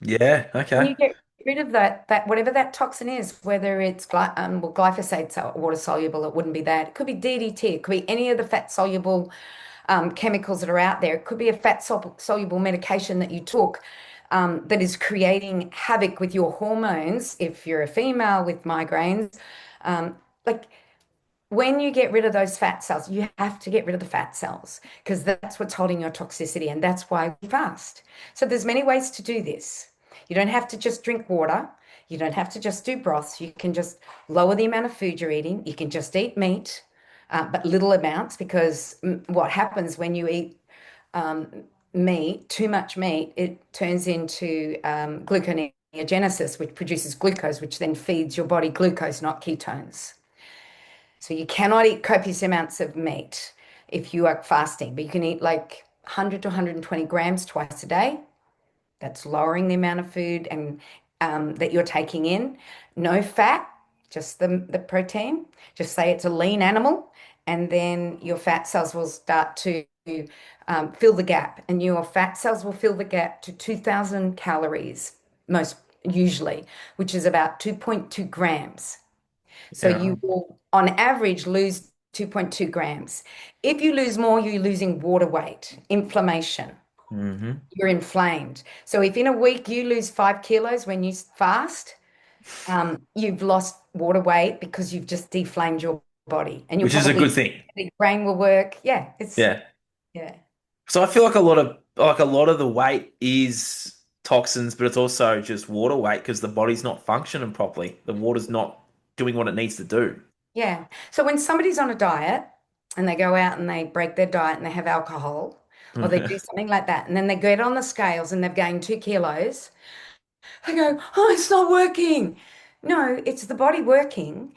Yeah. When Okay. you get rid of that whatever that toxin is, whether it's glyphosate's water soluble, it wouldn't be that. It could be DDT. It could be any of the fat soluble chemicals that are out there. It could be a fat soluble medication that you took that is creating havoc with your hormones. If you're a female with migraines, like when you get rid of those fat cells, you have to get rid of the fat cells because that's what's holding your toxicity, and that's why we fast. So there's many ways to do this. You don't have to just drink water. You don't have to just do broths. You can just lower the amount of food you're eating. You can just eat meat, but little amounts because what happens when you eat um, meat, too much meat, it turns into gluconeogenesis, which produces glucose, which then feeds your body glucose, not ketones. So you cannot eat copious amounts of meat if you are fasting, but you can eat like 100 to 120 grams twice a day. That's lowering the amount of food and that you're taking in. No fat, just the protein. Just say it's a lean animal, and then your fat cells will start to fill the gap, and your fat cells will fill the gap to 2,000 calories, most usually, which is about 2.2 grams. So Yeah. you will, on average, lose 2.2 grams. If you lose more, you're losing water weight, inflammation. Hmm. You're inflamed. So if in a week you lose 5 kilos when you fast, you've lost water weight because you've just deflamed your body, and you'll Which is a good probably thing. the brain will work. Yeah, Yeah. yeah, So I feel like a lot of the weight is toxins, but it's also just water weight because the body's not functioning properly. The water's not doing what it needs to do. yeah. So when somebody's on a diet and they go out and they break their diet and they have alcohol or they do something like that, and then they get on the scales and they've gained 2 kilos, they go, "Oh, it's not working." No, it's the body working.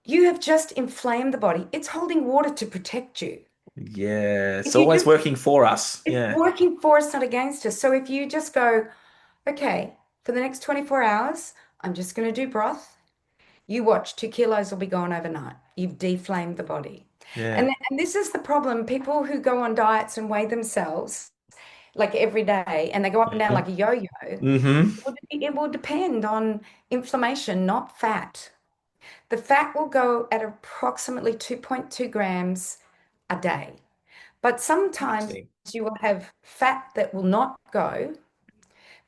You have just inflamed the body. It's holding water to protect you. Yeah, it's If you always just, working for us. it's Yeah. working for us, not against us. So if you just go, okay, for the next 24 hours, I'm just going to do broth. You watch, 2 kilos will be gone overnight. You've deflamed the body. Yeah. And this is the problem. People who go on diets and weigh themselves like every day and they go up and down like a yo-yo, Mm-hmm. it will depend on inflammation, not fat. The fat will go at approximately 2.2 grams a day. But sometimes Interesting. you will have fat that will not go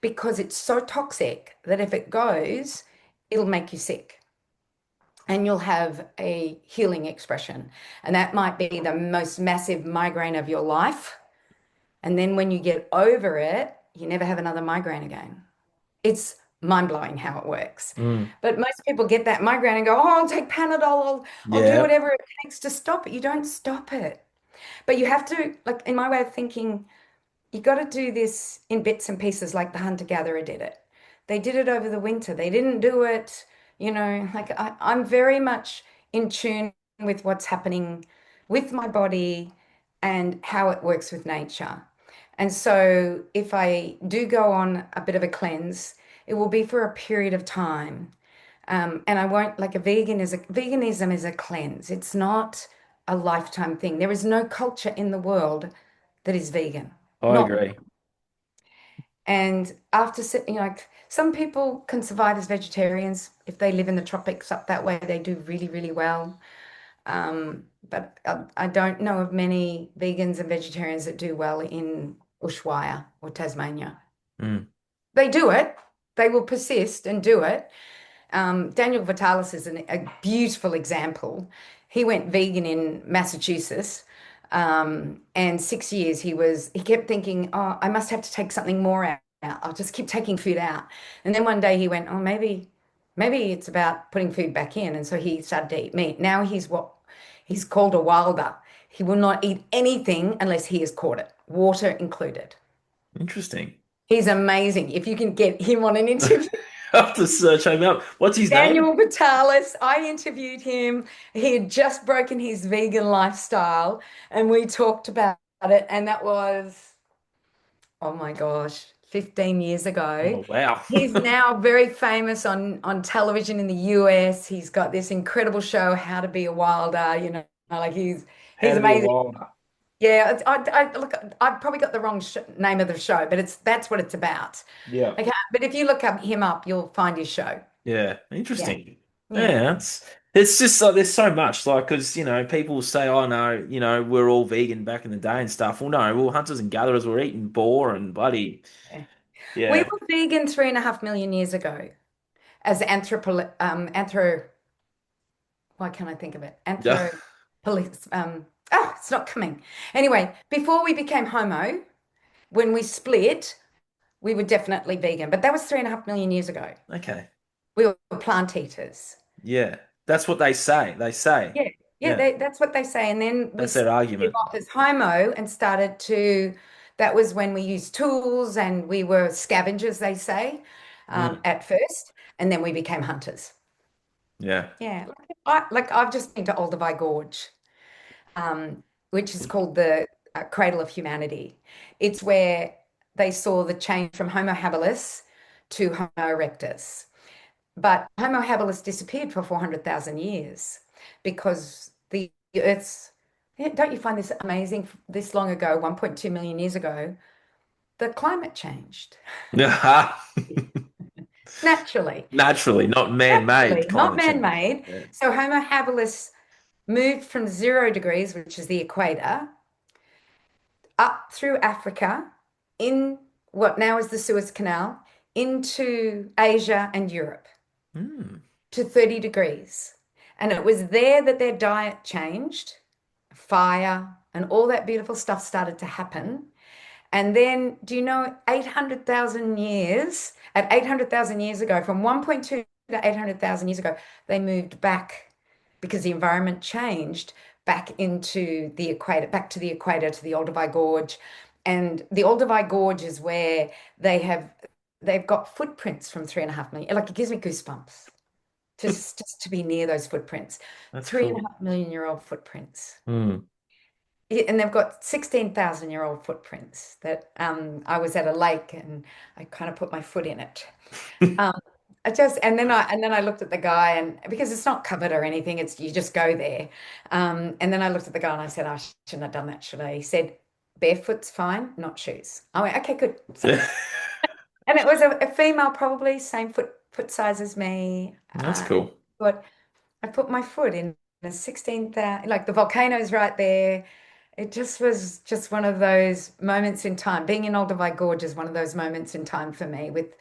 because it's so toxic that if it goes, it'll make you sick and you'll have a healing expression. And that might be the most massive migraine of your life. And then when you get over it, you never have another migraine again. It's mind blowing how it works. Mm. But most people get that migraine and go, oh, I'll take Panadol, I'll do Yeah. whatever it takes to stop it. You don't stop it. But you have to, like, in my way of thinking, you got to do this in bits and pieces like the hunter-gatherer did it. They did it over the winter. They didn't do it, like I'm very much in tune with what's happening with my body and how it works with nature. And so if I do go on a bit of a cleanse, it will be for a period of time. And I won't like veganism is a cleanse. It's not a lifetime thing. There is no culture in the world that is vegan. I Not agree. and after like some people can survive as vegetarians if they live in the tropics up that way, they do really, really well. But I don't know of many vegans and vegetarians that do well in Ushuaia or Tasmania. Mm. They do it, they will persist and do it. Daniel Vitalis is a beautiful example. He went vegan in Massachusetts, and 6 years he kept thinking, oh, I must have to take something more out. I'll just keep taking food out. And then one day he went, oh, maybe it's about putting food back in. And so he started to eat meat. Now he's what he's called a wilder. He will not eat anything unless he has caught it, water included. Interesting. He's amazing. If you can get him on an interview. I have to search him up. What's his name? Daniel Vitalis, I interviewed him. He had just broken his vegan lifestyle and we talked about it. And that was, oh my gosh, 15 years ago. Oh, wow. He's now very famous on television in the US. He's got this incredible show, How to Be a Wilder, like How he's to be a amazing. wilder. Yeah, look, I've probably got the wrong sh name of the show, but that's what it's about. Yeah. Okay, but if you look him up, you'll find his show. Yeah. Yeah, Interesting. yeah. Yeah. It's just like there's so much like because people say, oh no, we're all vegan back in the day and stuff. Well, no, well hunters and gatherers were eating boar and bloody Yeah. We yeah. were vegan 3.5 million years ago as why can't I think of it? It's not coming. Anyway, before we became Homo, when we split, we were definitely vegan, but that was 3.5 million years ago. Okay. We were plant eaters. Yeah. That's what they say. They say. Yeah, yeah, Yeah. that's what they say. And then we That's their argument. evolved as Homo and that was when we used tools and we were scavengers, they say, Mm. at first, and then we became hunters. Yeah. Yeah, I've just been to Olduvai Gorge, which is called the cradle of humanity. It's where they saw the change from Homo habilis to Homo erectus. But Homo habilis disappeared for 400,000 years because the Earth's, yeah, don't you find this amazing? This long ago, 1.2 million years ago, the climate changed naturally. Naturally, not man-made Naturally, not climate change. man-made. Yeah. So Homo habilis moved from 0 degrees, which is the equator, up through Africa, in what now is the Suez Canal, into Asia and Europe Mm. to 30 degrees. And it was there that their diet changed, fire, and all that beautiful stuff started to happen. And then, do you know, 800,000 years, at 800,000 years ago, from 1.2 to 800,000 years ago, they moved back because the environment changed back into the equator, back to the equator, to the Olduvai Gorge. And the Olduvai Gorge is where they've got footprints from 3.5 million. Like it gives me goosebumps just to be near those footprints. That's Three and a cool. half million year old footprints. Mm. Yeah, and they've got 16,000-year-old footprints that I was at a lake and I kind of put my foot in it. Um, and then I looked at the guy, and because it's not covered or anything, it's you just go there. And then I looked at the guy and I said, I shouldn't have done that, should I? He said, barefoot's fine, not shoes. I went, okay, good. So, and it was a female, probably same foot size as me. That's And cool. but I put my foot in the 16,000, like the volcano's right there. It just was just one of those moments in time. Being in Olduvai Gorge is one of those moments in time for me with,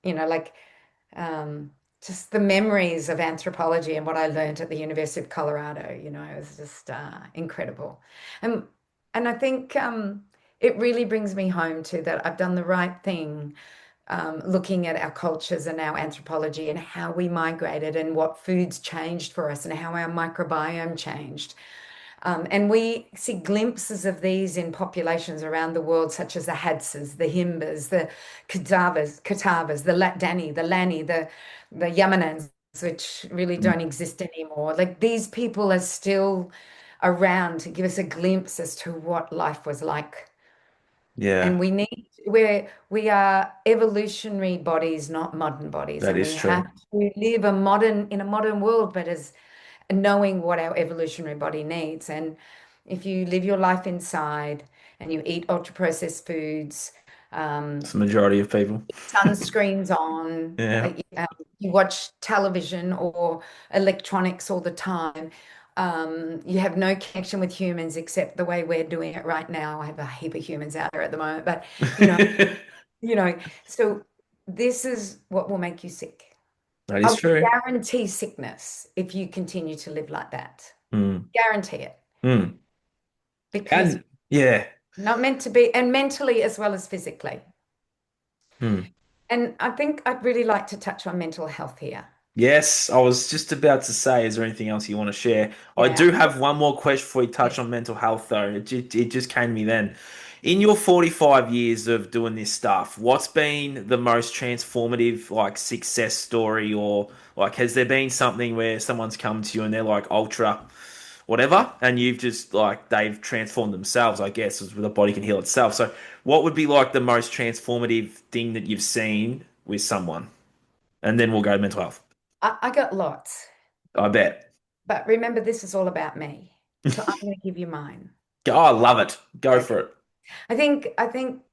like um, just the memories of anthropology and what I learned at the University of Colorado. It was just incredible. And and I think it really brings me home to that I've done the right thing, looking at our cultures and our anthropology and how we migrated and what foods changed for us and how our microbiome changed. And we see glimpses of these in populations around the world, such as the Hadsas, the Himbas, the Catawbas, the Latdani, the Lani, the Yamanans, which really Mm. don't exist anymore. Like these people are still around to give us a glimpse as to what life was like. Yeah, And we are evolutionary bodies, not modern bodies, that and is we have true. to live in a modern world, but as knowing what our evolutionary body needs. And if you live your life inside and you eat ultra processed foods, It's um, the majority of people. sunscreens on, Yeah. you watch television or electronics all the time, you have no connection with humans except the way we're doing it right now. I have a heap of humans out there at the moment, but you know, you know, so this is what will make you sick. That I is will true. guarantee sickness if you continue to live like that. Mm. Guarantee it. Mm. Because And yeah. not meant to be, and mentally as well as physically. Mm. And I think I'd really like to touch on mental health here. Yes, I was just about to say, is there anything else you want to share? I Yeah. do have one more question before we touch Yes. on mental health, though. It just came to me then. In your 45 years of doing this stuff, what's been the most transformative, like, success story, or like, has there been something where someone's come to you and they're like ultra whatever, and you've just like they've transformed themselves, I guess, as the body can heal itself. So, what would be like the most transformative thing that you've seen with someone? And then we'll go to mental health. I got lots, I bet. but remember, this is all about me. So I'm going to give you mine. Oh, I love it. Go Okay. for it. I think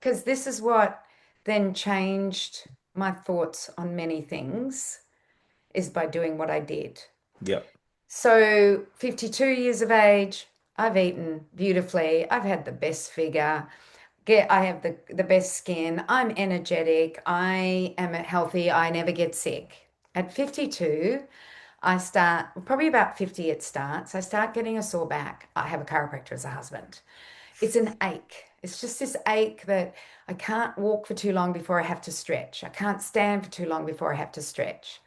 because this is what then changed my thoughts on many things is by doing what I did. Yep. So 52 years of age, I've eaten beautifully. I've had the best figure. I have the best skin. I'm energetic. I am healthy. I never get sick. At 52, I start, probably about 50 it starts. I start getting a sore back. I have a chiropractor as a husband. It's an ache. It's just this ache that I can't walk for too long before I have to stretch. I can't stand for too long before I have to stretch.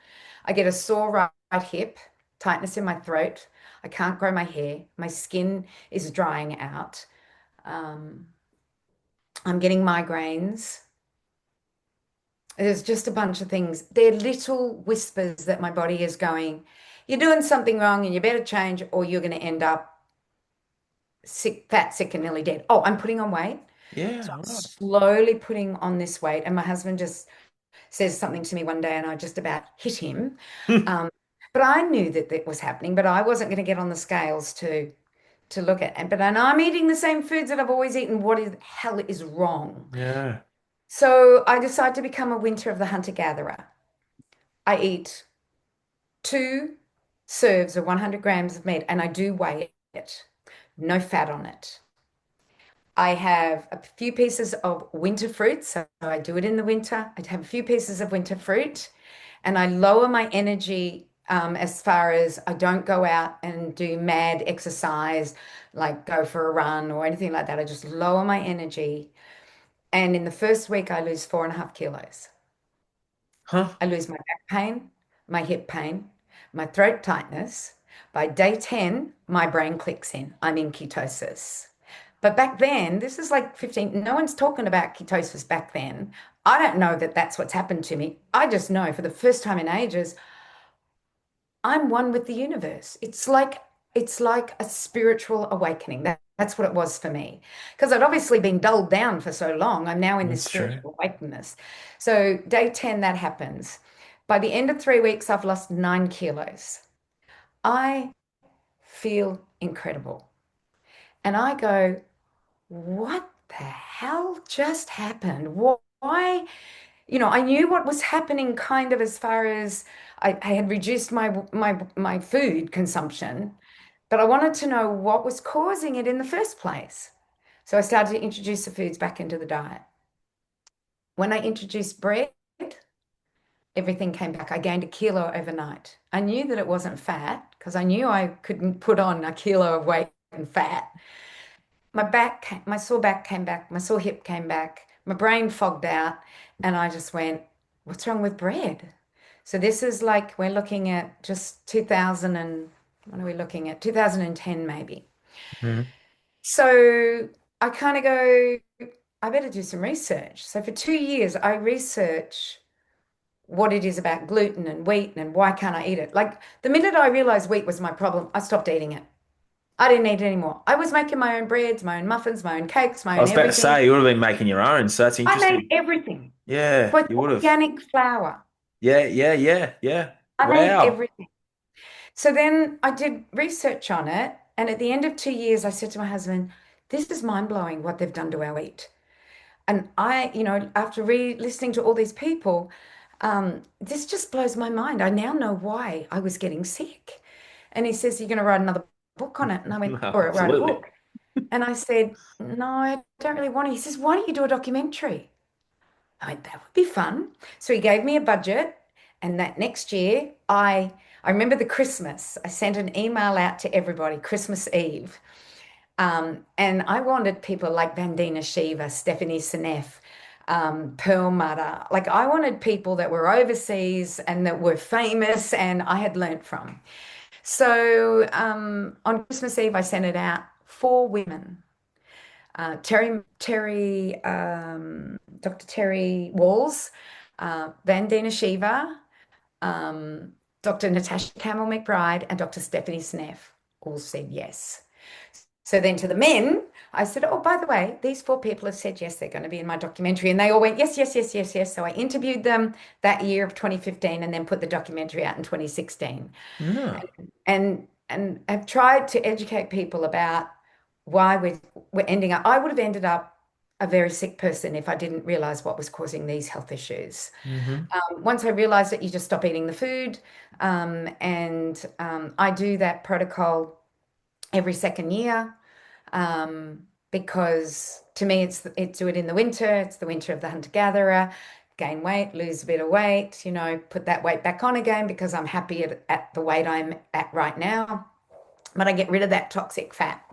I get a sore right hip, tightness in my throat. I can't grow my hair. My skin is drying out. Um, I'm getting migraines. There's just a bunch of things. They're little whispers that my body is going, you're doing something wrong and you better change, or you're going to end up sick, fat, sick, and nearly dead. Oh, I'm putting on weight. So Yeah, I'm all right. slowly putting on this weight. And my husband just says something to me one day, and I just about hit him. Um, but I knew that that was happening, but I wasn't going to get on the scales to look at. And I'm eating the same foods that I've always eaten. What is hell is wrong? Yeah. So I decided to become a winter of the hunter-gatherer. I eat 2 serves of 100 grams of meat, and I do weigh it. No fat on it. I have a few pieces of winter fruit, so I do it in the winter. I have a few pieces of winter fruit, and I lower my energy as far as I don't go out and do mad exercise, like go for a run or anything like that. I just lower my energy. And in the first week, I lose 4.5 kilos. Huh? I lose my back pain, my hip pain, my throat tightness. By day 10, my brain clicks in. I'm in ketosis. But back then, this is like 15, no one's talking about ketosis back then. I don't know that that's what's happened to me. I just know for the first time in ages, I'm one with the universe. It's like a spiritual awakening. That's what it was for me. Because I'd obviously been dulled down for so long. I'm now in this That's true. spiritual awakeness. So day 10, that happens. By the end of 3 weeks, I've lost 9 kilos. I feel incredible. And I go, what the hell just happened? Why? I knew what was happening kind of as far as I had reduced my food consumption, but I wanted to know what was causing it in the first place. So I started to introduce the foods back into the diet. When I introduced bread, everything came back. I gained a kilo overnight. I knew that it wasn't fat because I knew I couldn't put on a kilo of weight and fat. My sore back came back, my sore hip came back, my brain fogged out, and I just went, what's wrong with bread? So this is like we're looking at just 2000 and what are we looking at? 2010 maybe. Mm. So I kind of go, I better do some research. So for 2 years, I research what it is about gluten and wheat and why can't I eat it. Like the minute I realized wheat was my problem, I stopped eating it. I didn't eat it anymore. I was making my own breads, my own muffins, my own cakes, my I own was about to everything. say you would have been making your own, so that's I made interesting. everything Yeah, with you would have. organic flour. Yeah, yeah, yeah, yeah. I made Wow. everything. So then I did research on it. And at the end of 2 years, I said to my husband, this is mind blowing what they've done to our wheat. And after listening to all these people, this just blows my mind. I now know why I was getting sick. And he says, you're going to write another book on it. And I went, No, or write a absolutely. book. And I said, no, I don't really want to. He says, why don't you do a documentary? I went, that would be fun. So he gave me a budget. And that next year, I remember the Christmas. I sent an email out to everybody, Christmas Eve. And I wanted people like Vandina Shiva, Stephanie Seneff, Pearl Mutter. Like I wanted people that were overseas and that were famous and I had learnt from. So on Christmas Eve, I sent it out. 4 women. Dr. Terry Walls, Vandina Shiva, Dr. Natasha Campbell McBride, and Dr. Stephanie Seneff all said yes. So then to the men, I said, oh, by the way, these 4 people have said yes, they're going to be in my documentary. And they all went, yes, yes, yes, yes, yes. So I interviewed them that year of 2015 and then put the documentary out in 2016. No. And have tried to educate people about why we're ending up. I would have ended up a very sick person if I didn't realize what was causing these health issues. Hmm. Once I realized it, you just stop eating the food. I do that protocol every second year because to me, it's do it in the winter. It's the winter of the hunter-gatherer. Gain weight, lose a bit of weight, put that weight back on again because I'm happy at the weight I'm at right now. But I get rid of that toxic fat.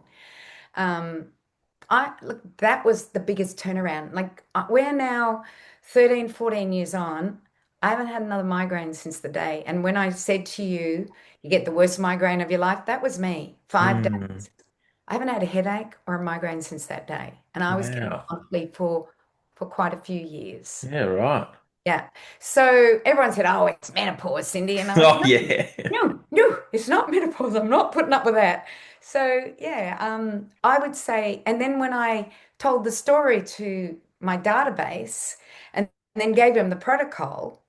Um, I look, that was the biggest turnaround. Like we're now 13, 14 years on. I haven't had another migraine since the day. And when I said to you, you get the worst migraine of your life, that was me. 5 days. Mm. I haven't had a headache or a migraine since that day. And I was getting Wow. monthly for quite a few years. Yeah, right. Yeah. So everyone said, oh, it's menopause, Cyndi. And I went, Oh, no, yeah. no, no, it's not menopause. I'm not putting up with that. So yeah, I would say, and then when I told the story to my database and then gave them the protocol,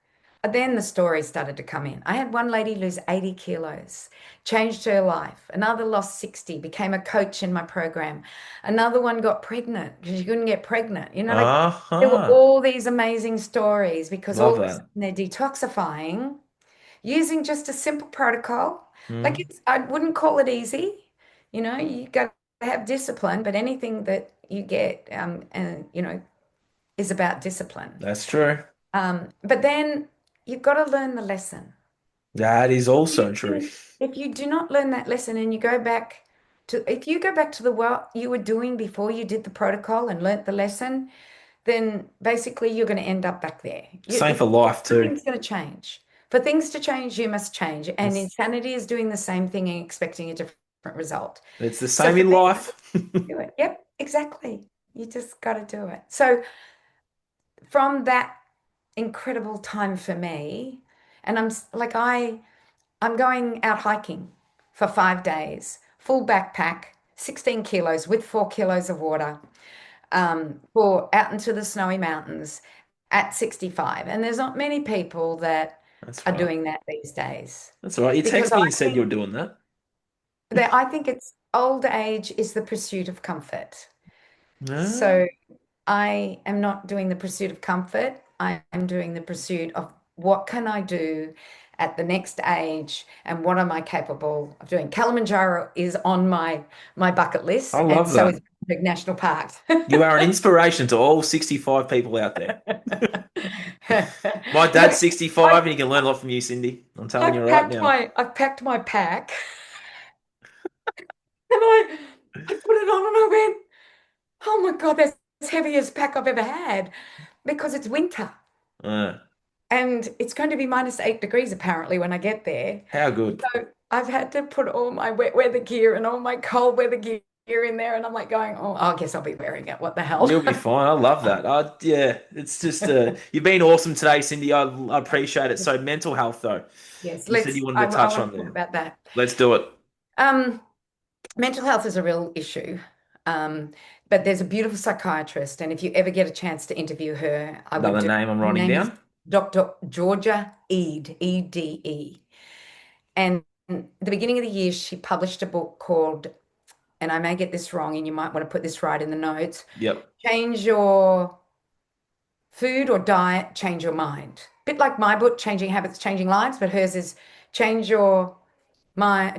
then the stories started to come in. I had one lady lose 80 kilos, changed her life. Another lost 60, became a coach in my program. Another one got pregnant because she couldn't get pregnant. Like there were Uh-huh. all these amazing stories because all Love of a that. sudden they're detoxifying using just a simple protocol. Like Mm. I wouldn't call it easy. You got to have discipline, but anything that you get, is about discipline. That's true. But then you've got to learn the lesson. That is You also true. do- If you do not learn that lesson and you go back if you go back to the what you were doing before you did the protocol and learnt the lesson, then basically you're going to end up back there. Same for life too. Nothing's going to change. For things to change, you must change. And It's, insanity is doing the same thing and expecting a different result. it's the So same for in me, life. do it. Yep, exactly. You just got to do it. So from that incredible time for me, and like I'm going out hiking for 5 days, full backpack, 16 kilos with 4 kilos of water, for out into the snowy mountains at 65. And there's not many people that That's are right. doing that these days. That's all right. You Because text me and said you were doing that. I think it's old age is the pursuit of comfort. No. So I am not doing the pursuit of comfort. I am doing the pursuit of what can I do at the next age and what am I capable of doing. Kilimanjaro is on my bucket I list, and love so is that. Big National Park. You are an inspiration to all 65 people out there. My dad's Look, 65 I've and he can learn a lot from you, Cindy. I'm telling you I've right packed now. my pack and I put it on and I went, oh my God, that's the heaviest pack I've ever had because it's winter. Uh, And it's going to be -8 degrees apparently when I get there. how good. So I've had to put all my wet weather gear and all my cold weather gear in there. And I'm like going, oh, I guess I'll be wearing it. What the hell? You'll be fine. I love that. Yeah, it's just you've been awesome today, Cindy. I appreciate it. So mental health though. Yes, You said you wanted to I touch want on to talk there. about that. Let's do it. Um, Mental health is a real issue. Um, but there's a beautiful psychiatrist. And if you ever get a chance to interview her, I would Another do. name I'm Her writing name is down. Dr. Georgia Ede, Ede. And at the beginning of the year, she published a book called, and I may get this wrong, and you might want to put this right in the notes, Yep. Change Your Food or Diet, Change Your Mind. Bit like my book, Changing Habits, Changing Lives, but hers is Change Your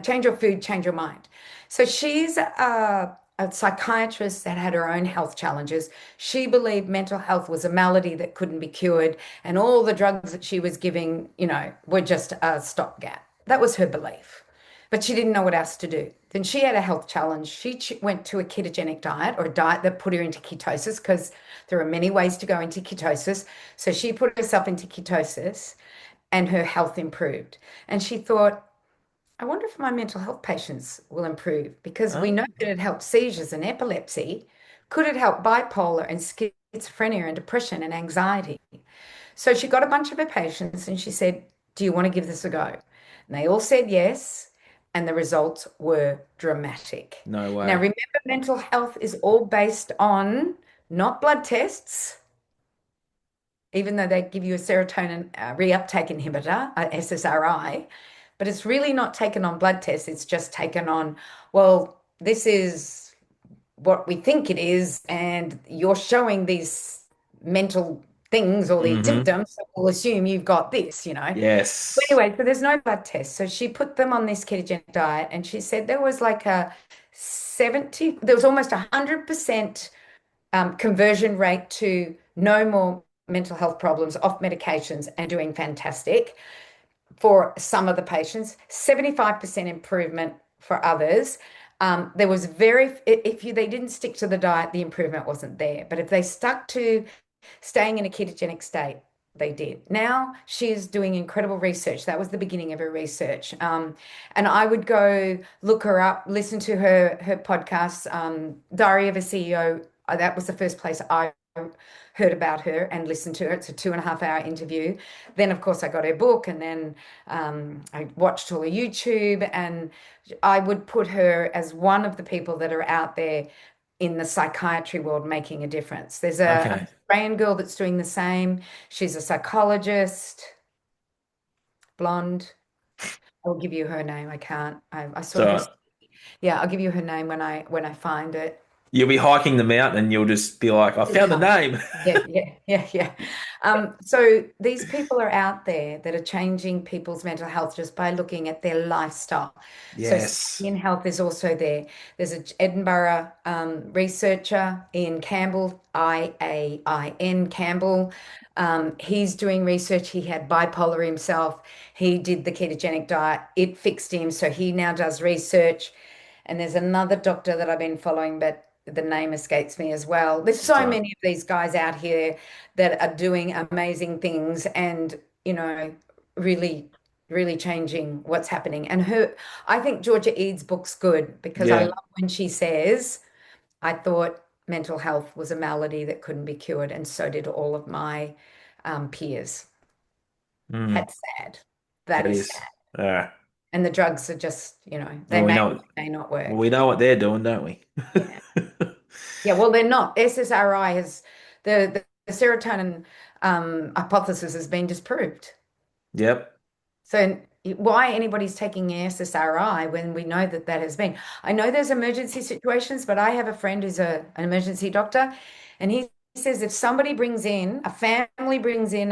Change Your Food, Change Your Mind. So she's a psychiatrist that had her own health challenges. She believed mental health was a malady that couldn't be cured, and all the drugs that she was giving, were just a stopgap. That was her belief. But she didn't know what else to do. Then she had a health challenge. She went to a ketogenic diet, or a diet that put her into ketosis, because there are many ways to go into ketosis. So she put herself into ketosis and her health improved. And she thought, I wonder if my mental health patients will improve, because we know Oh, that it helps seizures and epilepsy. Could it help bipolar and schizophrenia and depression and anxiety? So she got a bunch of her patients and she said, do you want to give this a go? And they all said yes. And the results were dramatic. no Now, way. remember, mental health is all based on not blood tests, even though they give you a serotonin reuptake inhibitor, SSRI, but it's really not taken on blood tests. It's just taken on, well, this is what we think it is, and you're showing these mental things or these Mm-hmm. symptoms, so we'll assume you've got this. Yes. Anyway, so there's no blood test. So she put them on this ketogenic diet, and she said there was like there was almost 100% conversion rate to no more mental health problems off medications and doing fantastic for some of the patients, 75% improvement for others. There was if they didn't stick to the diet, the improvement wasn't there. But if they stuck to staying in a ketogenic state, they did. Now she's doing incredible research. That was the beginning of her research. And I would go look her up, listen to her podcasts. Diary of a CEO. That was the first place I heard about her and listened to her. It's a 2.5 hour interview. Then, of course, I got her book, and then I watched all her YouTube, and I would put her as one of the people that are out there in the psychiatry world making a difference. There's an Okay. Australian girl that's doing the same. She's a psychologist, blonde. I'll give you her name. I can't. I saw her. So Yeah, I'll give you her name when I find it. you'll be hiking the mountain and you'll just be like, I found the Yeah, name. yeah. So these people are out there that are changing people's mental health just by looking at their lifestyle. So Yes. circadian health is also there. There's an Edinburgh researcher, Ian Campbell, Ian Campbell. He's doing research. He had bipolar himself. He did the ketogenic diet. It fixed him. So he now does research. And there's another doctor that I've been following, but the name escapes me as well. There's That's so all right. many of these guys out here that are doing amazing things and, really, really changing what's happening. And I think Georgia Eads' book's good because I Yeah. love when she says, I thought mental health was a malady that couldn't be cured, and so did all of my peers. Mm, That's sad. That that is is. sad. Uh, And the drugs are just, they well, we may know or may not well, work. we know what they're doing, don't we? Yeah. Yeah, well, they're not. SSRI has the serotonin hypothesis has been disproved. Yep. So why anybody's taking SSRI when we know that that has been. I know there's emergency situations, but I have a friend who's an emergency doctor, and he says if somebody brings in, a family brings in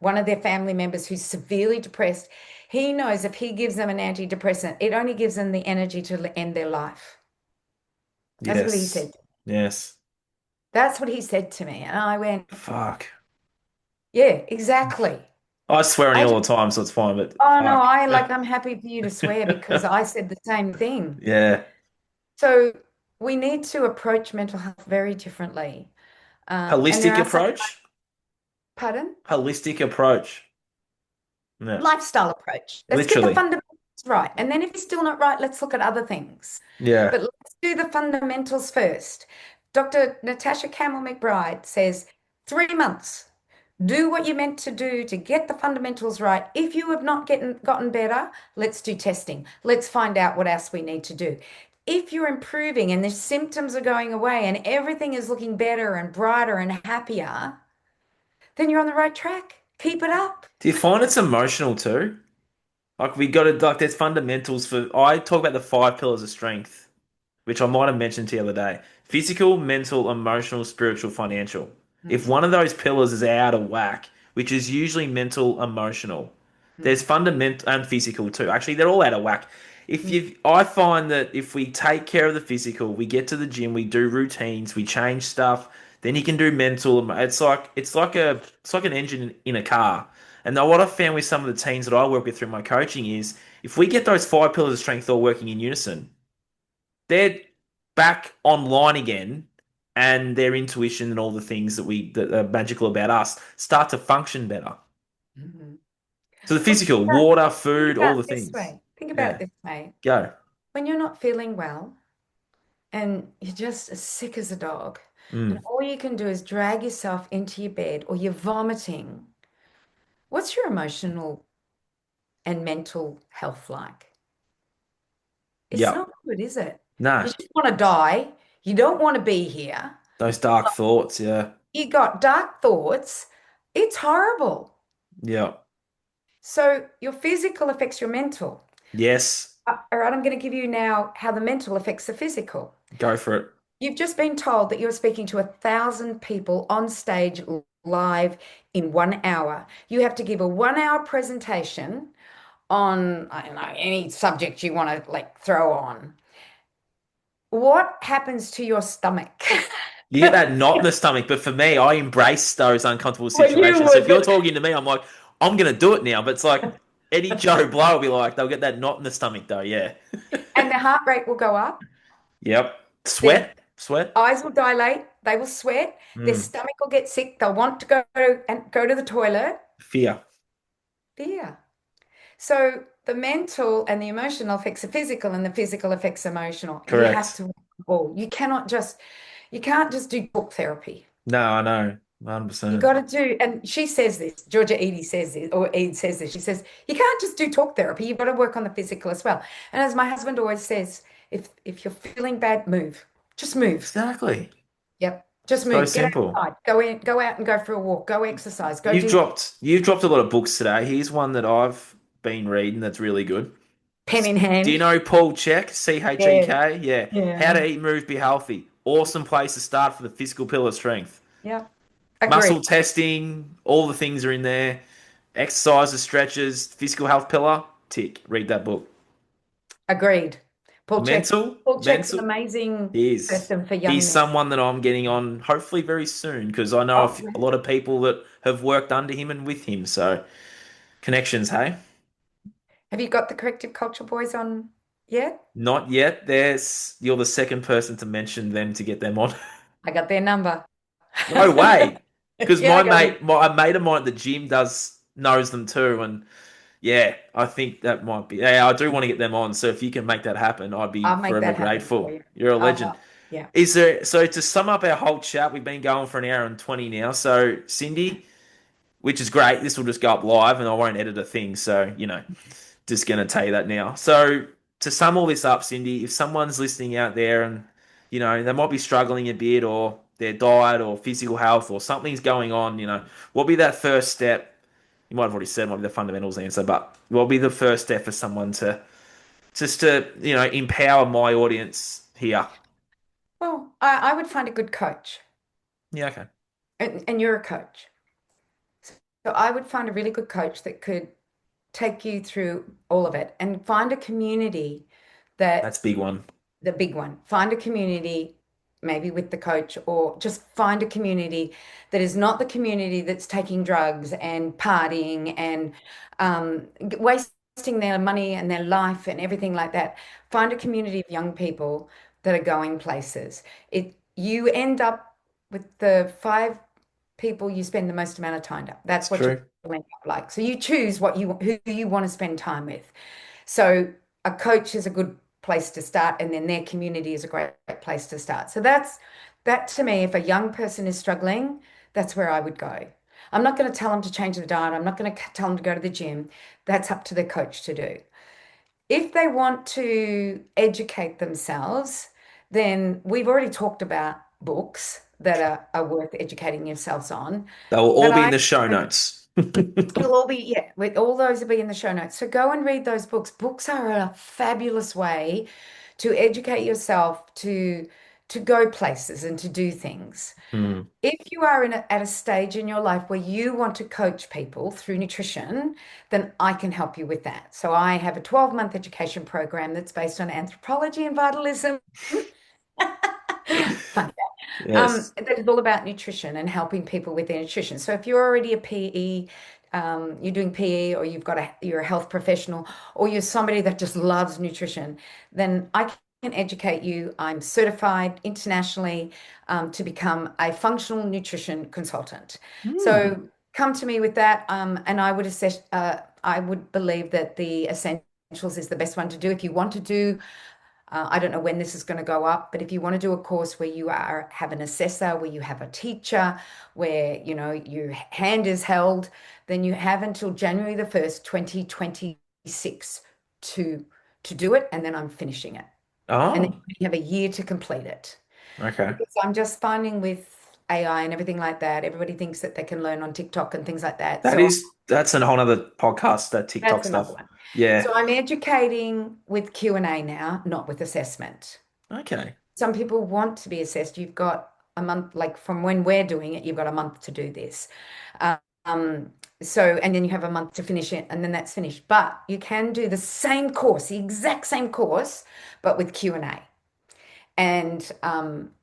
one of their family members who's severely depressed, he knows if he gives them an antidepressant, it only gives them the energy to end their life. That's what he Yes. said. Yes. That's what he said to me. And I went, Fuck. yeah, exactly. I swear on you I all just, the time, so it's fine, but oh no, fuck. I'm happy for you to swear because I said the same thing. Yeah. So we need to approach mental health very differently. And there Holistic are some, approach? pardon? Holistic approach. Yeah. Lifestyle approach. Let's get the Literally. fundamentals right. And then if it's still not right, let's look at other things. Yeah. But let's do the fundamentals first. Dr. Natasha Campbell McBride says 3 months. Do what you're meant to do to get the fundamentals right. If you have not gotten better, let's do testing. Let's find out what else we need to do. If you're improving and the symptoms are going away and everything is looking better and brighter and happier, then you're on the right track. Keep it up. Do you find it's emotional too? Like we got to like there's fundamentals for I talk about the five pillars of strength, which I might have mentioned to you the other day. Physical, mental, emotional, spiritual, financial. If Mhm, one of those pillars is out of whack, which is usually mental, emotional, there's mhm, fundamental and physical too. Actually, they're all out of whack. If mhm, you, I find that if we take care of the physical, we get to the gym, we do routines, we change stuff, then you can do mental. It's like an engine in a car. And now what I've found with some of the teams that I work with through my coaching is if we get those five pillars of strength all working in unison, they're back online again, and their intuition and all the things that are magical about us start to function better. mhm. So the Well, physical, water, think food, all about the it this things. way. Think about it Yeah, this way. go. When you're not feeling well and you're just as sick as a dog, and Mm. all you can do is drag yourself into your bed or you're vomiting, what's your emotional and mental health like? It's Yep. not good, is it? You No, just want to die. You don't want to be here. those dark thoughts. Yeah. You got dark thoughts. It's horrible. Yep. So your physical affects your mental. Yes. All right, I'm going to give you now how the mental affects the physical. Go for it. You've just been told that you're speaking to 1,000 people on stage live in 1 hour. You have to give a 1 hour presentation on, I don't know, any subject you want to like throw on. What happens to your stomach? You get that knot in the stomach, but for me, I embrace those uncomfortable Well, you situations. So if would, you're but talking to me, I'm like, I'm gonna do it now. But it's like Eddie Joe Blow will be like, they'll get that knot in the stomach though. Yeah. and the heart rate will go up. Yep. Their Sweat. Sweat. eyes will dilate. They will sweat. Their Mm. stomach will get sick. They'll want to go to the toilet. Fear. Fear. So the mental and the emotional affects the physical, and the physical affects emotional. You have Correct. to all. You can't just do talk therapy. No, I know. You 100%. got to do, and she says this, Georgia Edie says this, or Ede says this. She says, you can't just do talk therapy. You've got to work on the physical as well. And as my husband always says, if you're feeling bad, move. Just move. Exactly. Yep. Just So move. Get simple. outside. Go out and go for a walk. Go exercise. Go You've do dropped you've dropped a lot of books today. Here's one that I've been reading that's really good. pen in Do you hand. know Paul Chek? Yeah. CHEK? Yeah. How Yeah. to Eat, Move, Be Healthy. Awesome place to start for the physical pillar strength. Yep. Muscle Agree. testing, all the things are in there. Exercises, stretches, physical health pillar. Tick. Read that book. Agreed. Mental, Paul Check's an mental. amazing He is. person for young He's men. someone that I'm getting on hopefully very soon because I know Oh, a lot of people that have worked under him and with him. So connections, hey? have you got the Corrective Culture Boys on yet? Not yet. You're the second person to mention them to get them on. I got their number. No way. Because Yeah, I got it. a mate of mine at the gym does knows them too, and yeah, I think that might be. Yeah, I do want to get them on. So if you can make that happen, I'd be I'll make forever that happen for grateful. you. You're a I'll legend. help. Yeah. Is there, so to sum up our whole chat, we've been going for an hour and 20 now. So Cyndi, which is great, this will just go up live and I won't edit a thing. So, just going to tell you that now. So to sum all this up, Cyndi, if someone's listening out there and, they might be struggling a bit or their diet or physical health or something's going on, what be that first step? you might have already said might be the fundamentals answer, but what will be the first step for someone to just to empower my audience here? Well, I would find a good coach, Yeah, okay, and you're a coach. So I would find a really good coach that could take you through all of it and find a community that's that a big one. the big one. Find a community, maybe with the coach, or just find a community that is not the community that's taking drugs and partying and wasting their money and their life and everything like that. Find a community of young people that are going places. You end up with the five people you spend the most amount of time up. That's It's what you true. end up like. So you choose who you want to spend time with. So a coach is a good place to start, and then their community is a great place to start. So that to me, if a young person is struggling, that's where I would go. I'm not going to tell them to change the diet. I'm not going to tell them to go to the gym. That's up to the coach to do. If they want to educate themselves, then we've already talked about books that are worth educating yourselves on. They will all But be in I the show notes. It'll all be, yeah, with all those will be in the show notes. So go and read those books. Books are a fabulous way to educate yourself to go places and to do things. Hmm. If you are at a stage in your life where you want to coach people through nutrition, then I can help you with that. So I have a 12-month education program that's based on anthropology and vitalism. Fun. Yes. That is all about nutrition and helping people with their nutrition. So if you're already a PE, you're doing PE, or you're a health professional, or you're somebody that just loves nutrition, then I can educate you. I'm certified internationally to become a functional nutrition consultant. Hmm. So come to me with that, and I would assess. I would believe that the essentials is the best one to do if you want to do I don't know when this is going to go up, but if you want to do a course where have an assessor, where you have a teacher, where your hand is held, then you have until January the 1st, 2026 to to do it, and then I'm finishing it. And then Oh, you have a year to complete it. okay. Because I'm just finding with AI and everything like that, everybody thinks that they can learn on TikTok and things like that. So That's a whole other podcast, that TikTok that's another stuff. one. Yeah. So I'm educating with Q&A now, not with assessment. Okay. Some people want to be assessed. You've got a month, like from when we're doing it, you've got a month to do this. Um, and then you have a month to finish it, and then that's finished. But you can do the same course, the exact same course, but with Q&A. And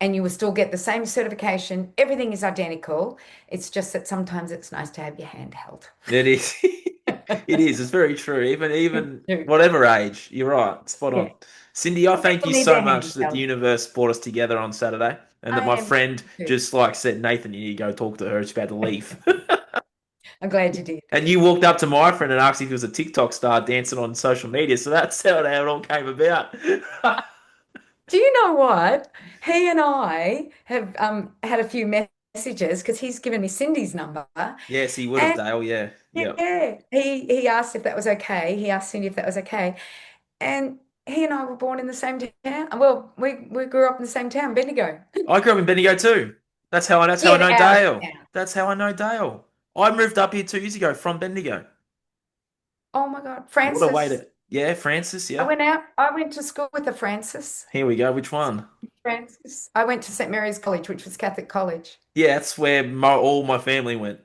you will still get the same certification. Everything is identical. It's just that sometimes it's nice to have your hand held. It is. It is. It's very true. Even Yeah. whatever age, you're right. Spot on. Yeah. Cindy, I Some thank people you need so their much hands that the held. universe brought us together on Saturday, and that I my am friend too. just like said, Nathan, you need to go talk to her. She's about to leave. I'm glad you did. And you walked up to my friend and asked if he was a TikTok star dancing on social media. So that's how it all came about. Do you know what? He and I have had a few messages because he's given me Cindy's number. Yes, he would have, And Dale. Yeah. Yeah. yeah, he asked if that was okay. He asked Cindy if that was okay. And he and I were born in the same town. Well, we grew up in the same town, Bendigo. I grew up in Bendigo too. That's how I Get know out of Dale. town. That's how I know Dale. I moved up here 2 years ago from Bendigo. Oh my God. What a way Francis. to, yeah, Francis, yeah. I went to school with a Francis. Here we go. Which one? Francis. I went to St. Mary's College, which was Catholic college. Yeah, that's where all my family went.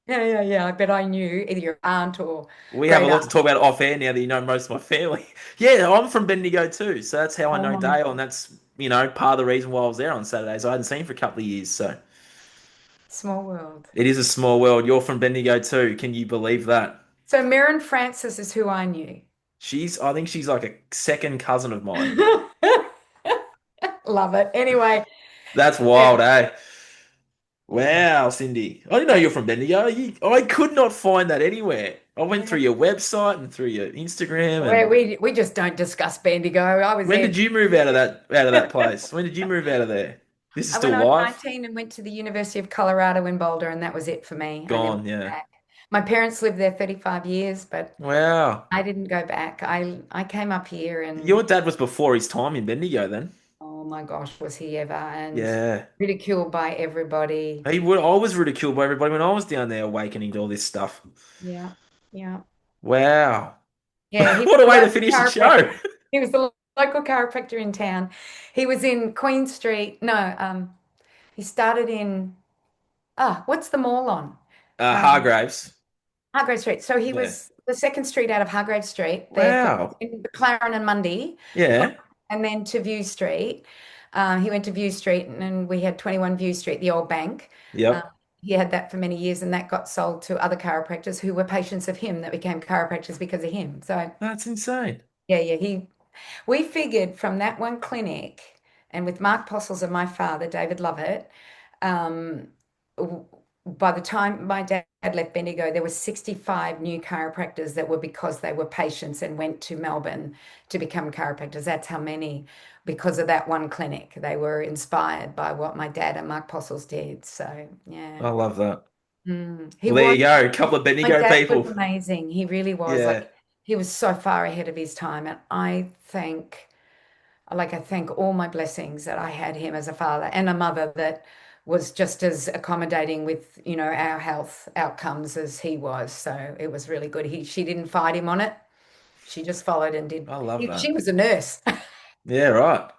Yeah. I bet I knew either your aunt or We have a great lot aunt. to talk about off air now that you know most of my family. Yeah, I'm from Bendigo too, so that's how I Oh know my Dale, and that's part of the reason why I was there on Saturdays. I hadn't seen him for a couple of years, so Small world. it is a small world. You're from Bendigo too. Can you believe that? So Mirren Francis is who I knew. I think she's like a second cousin of mine. Love it. Anyway, That's yeah, wild, eh? Wow, Cindy. I didn't know you're from Bendigo. I could not find that anywhere. I went through yeah. your website and through your Instagram. Where And we just don't discuss Bendigo. I was when there. did you move out of that place? When did you move out of there? This is When still I was live? 19 and went to the University of Colorado in Boulder, and that was it for me. I never Gone, went yeah. back. My parents lived there 35 years, but Wow. I didn't go back. I came up here and Your dad was before his time in Bendigo then. my gosh, was he ever, and Yeah. ridiculed by everybody. I was ridiculed by everybody when I was down there awakening to all this stuff. Yeah, yeah. Wow. Yeah, he was What a the way to local finish the show. chiropractor. He was the local chiropractor in town. He was in Queen Street. No, he started in what's the mall on? Um, Hargraves. Hargrave Street. So he Yeah. was the second street out of Hargrave Street, there Wow. in McLaren and Mundy, Yeah. and then to View Street. He went to View Street, and we had 21 View Street, the old bank. Um, Yep. he had that for many years, and that got sold to other chiropractors who were patients of him that became chiropractors because of him. So That's insane. yeah, yeah, we figured from that one clinic, and with Mark Postles and my father, David Lovett, um, w- by the time my dad left Bendigo, there were 65 new chiropractors that were because they were patients and went to Melbourne to become chiropractors. That's how many, because of that one clinic. They were inspired by what my dad and Mark Postles did. So yeah. I love that. He Well, there was you go. A couple of My Bendigo dad was people. amazing. He really was. Yeah. Like he was so far ahead of his time. And I thank all my blessings that I had him as a father and a mother that was just as accommodating with, our health outcomes as he was. So it was really good. She didn't fight him on it. She just followed and did. I love She that. was a nurse. Yeah, right.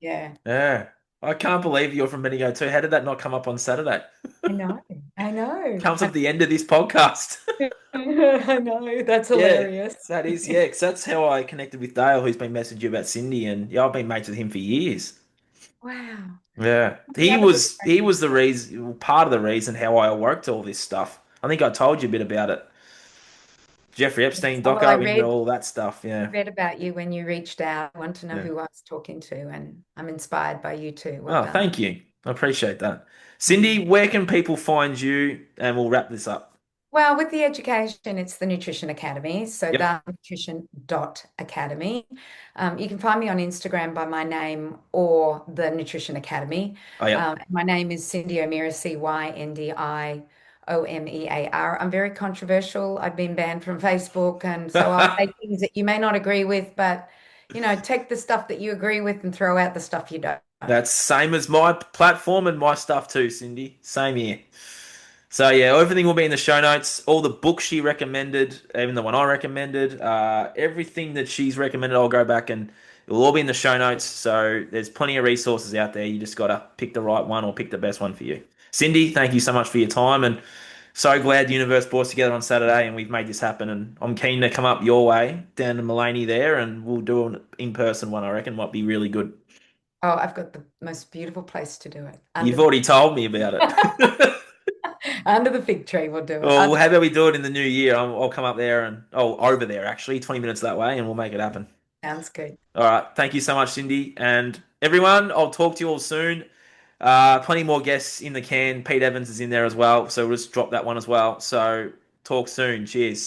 Yeah, Yeah. I can't believe you're from Bendigo too. How did that not come up on Saturday? I know. I know. Comes at the end of this podcast. I know. That's Yeah, hilarious. that is, yeah, 'cause that's how I connected with Dale, who's been messaging you about Cyndi, and yeah, I've been mates with him for years. Wow. Yeah, The he other big was he was the reason, part of the reason how I awoke to all this stuff. I think I told you a bit about it. Jeffrey Epstein Oh, well, I doco into all that stuff. Yeah, read about you when you reached out. I want to know yeah. who I was talking to, and I'm inspired by you too. Well Oh, done. thank you. I appreciate that. Mm. Cyndi, where can people find you? And we'll wrap this up. Well, with the education, it's the Nutrition Academy. So Yep. the nutrition.academy. You can find me on Instagram by my name or the Nutrition Academy. Oh, yep. My name is Cyndi O'Meara, CyndiOmear. I'm very controversial. I've been banned from Facebook, and so I'll say things that you may not agree with, but take the stuff that you agree with and throw out the stuff you don't. That's same as my platform and my stuff too, Cyndi. Same here. So yeah, everything will be in the show notes. All the books she recommended, even the one I recommended, everything that she's recommended, I'll go back and it'll all be in the show notes. So there's plenty of resources out there. You just gotta pick the right one or pick the best one for you. Cyndi, thank you so much for your time and so glad the universe brought us together on Saturday and we've made this happen. And I'm keen to come up your way down to Mullaney there and we'll do an in-person one. I reckon might be really good. Oh, I've got the most beautiful place to do it under You've the already told me about it. under the fig tree. We'll do it. Well, how about we do it in the new year? I'll come up there and over there actually, 20 minutes that way, and we'll make it happen. Sounds good. All right, thank you so much, Cyndi, and everyone. I'll talk to you all soon. Plenty more guests in the can. Pete Evans is in there as well, so we'll just drop that one as well. So talk soon. Cheers.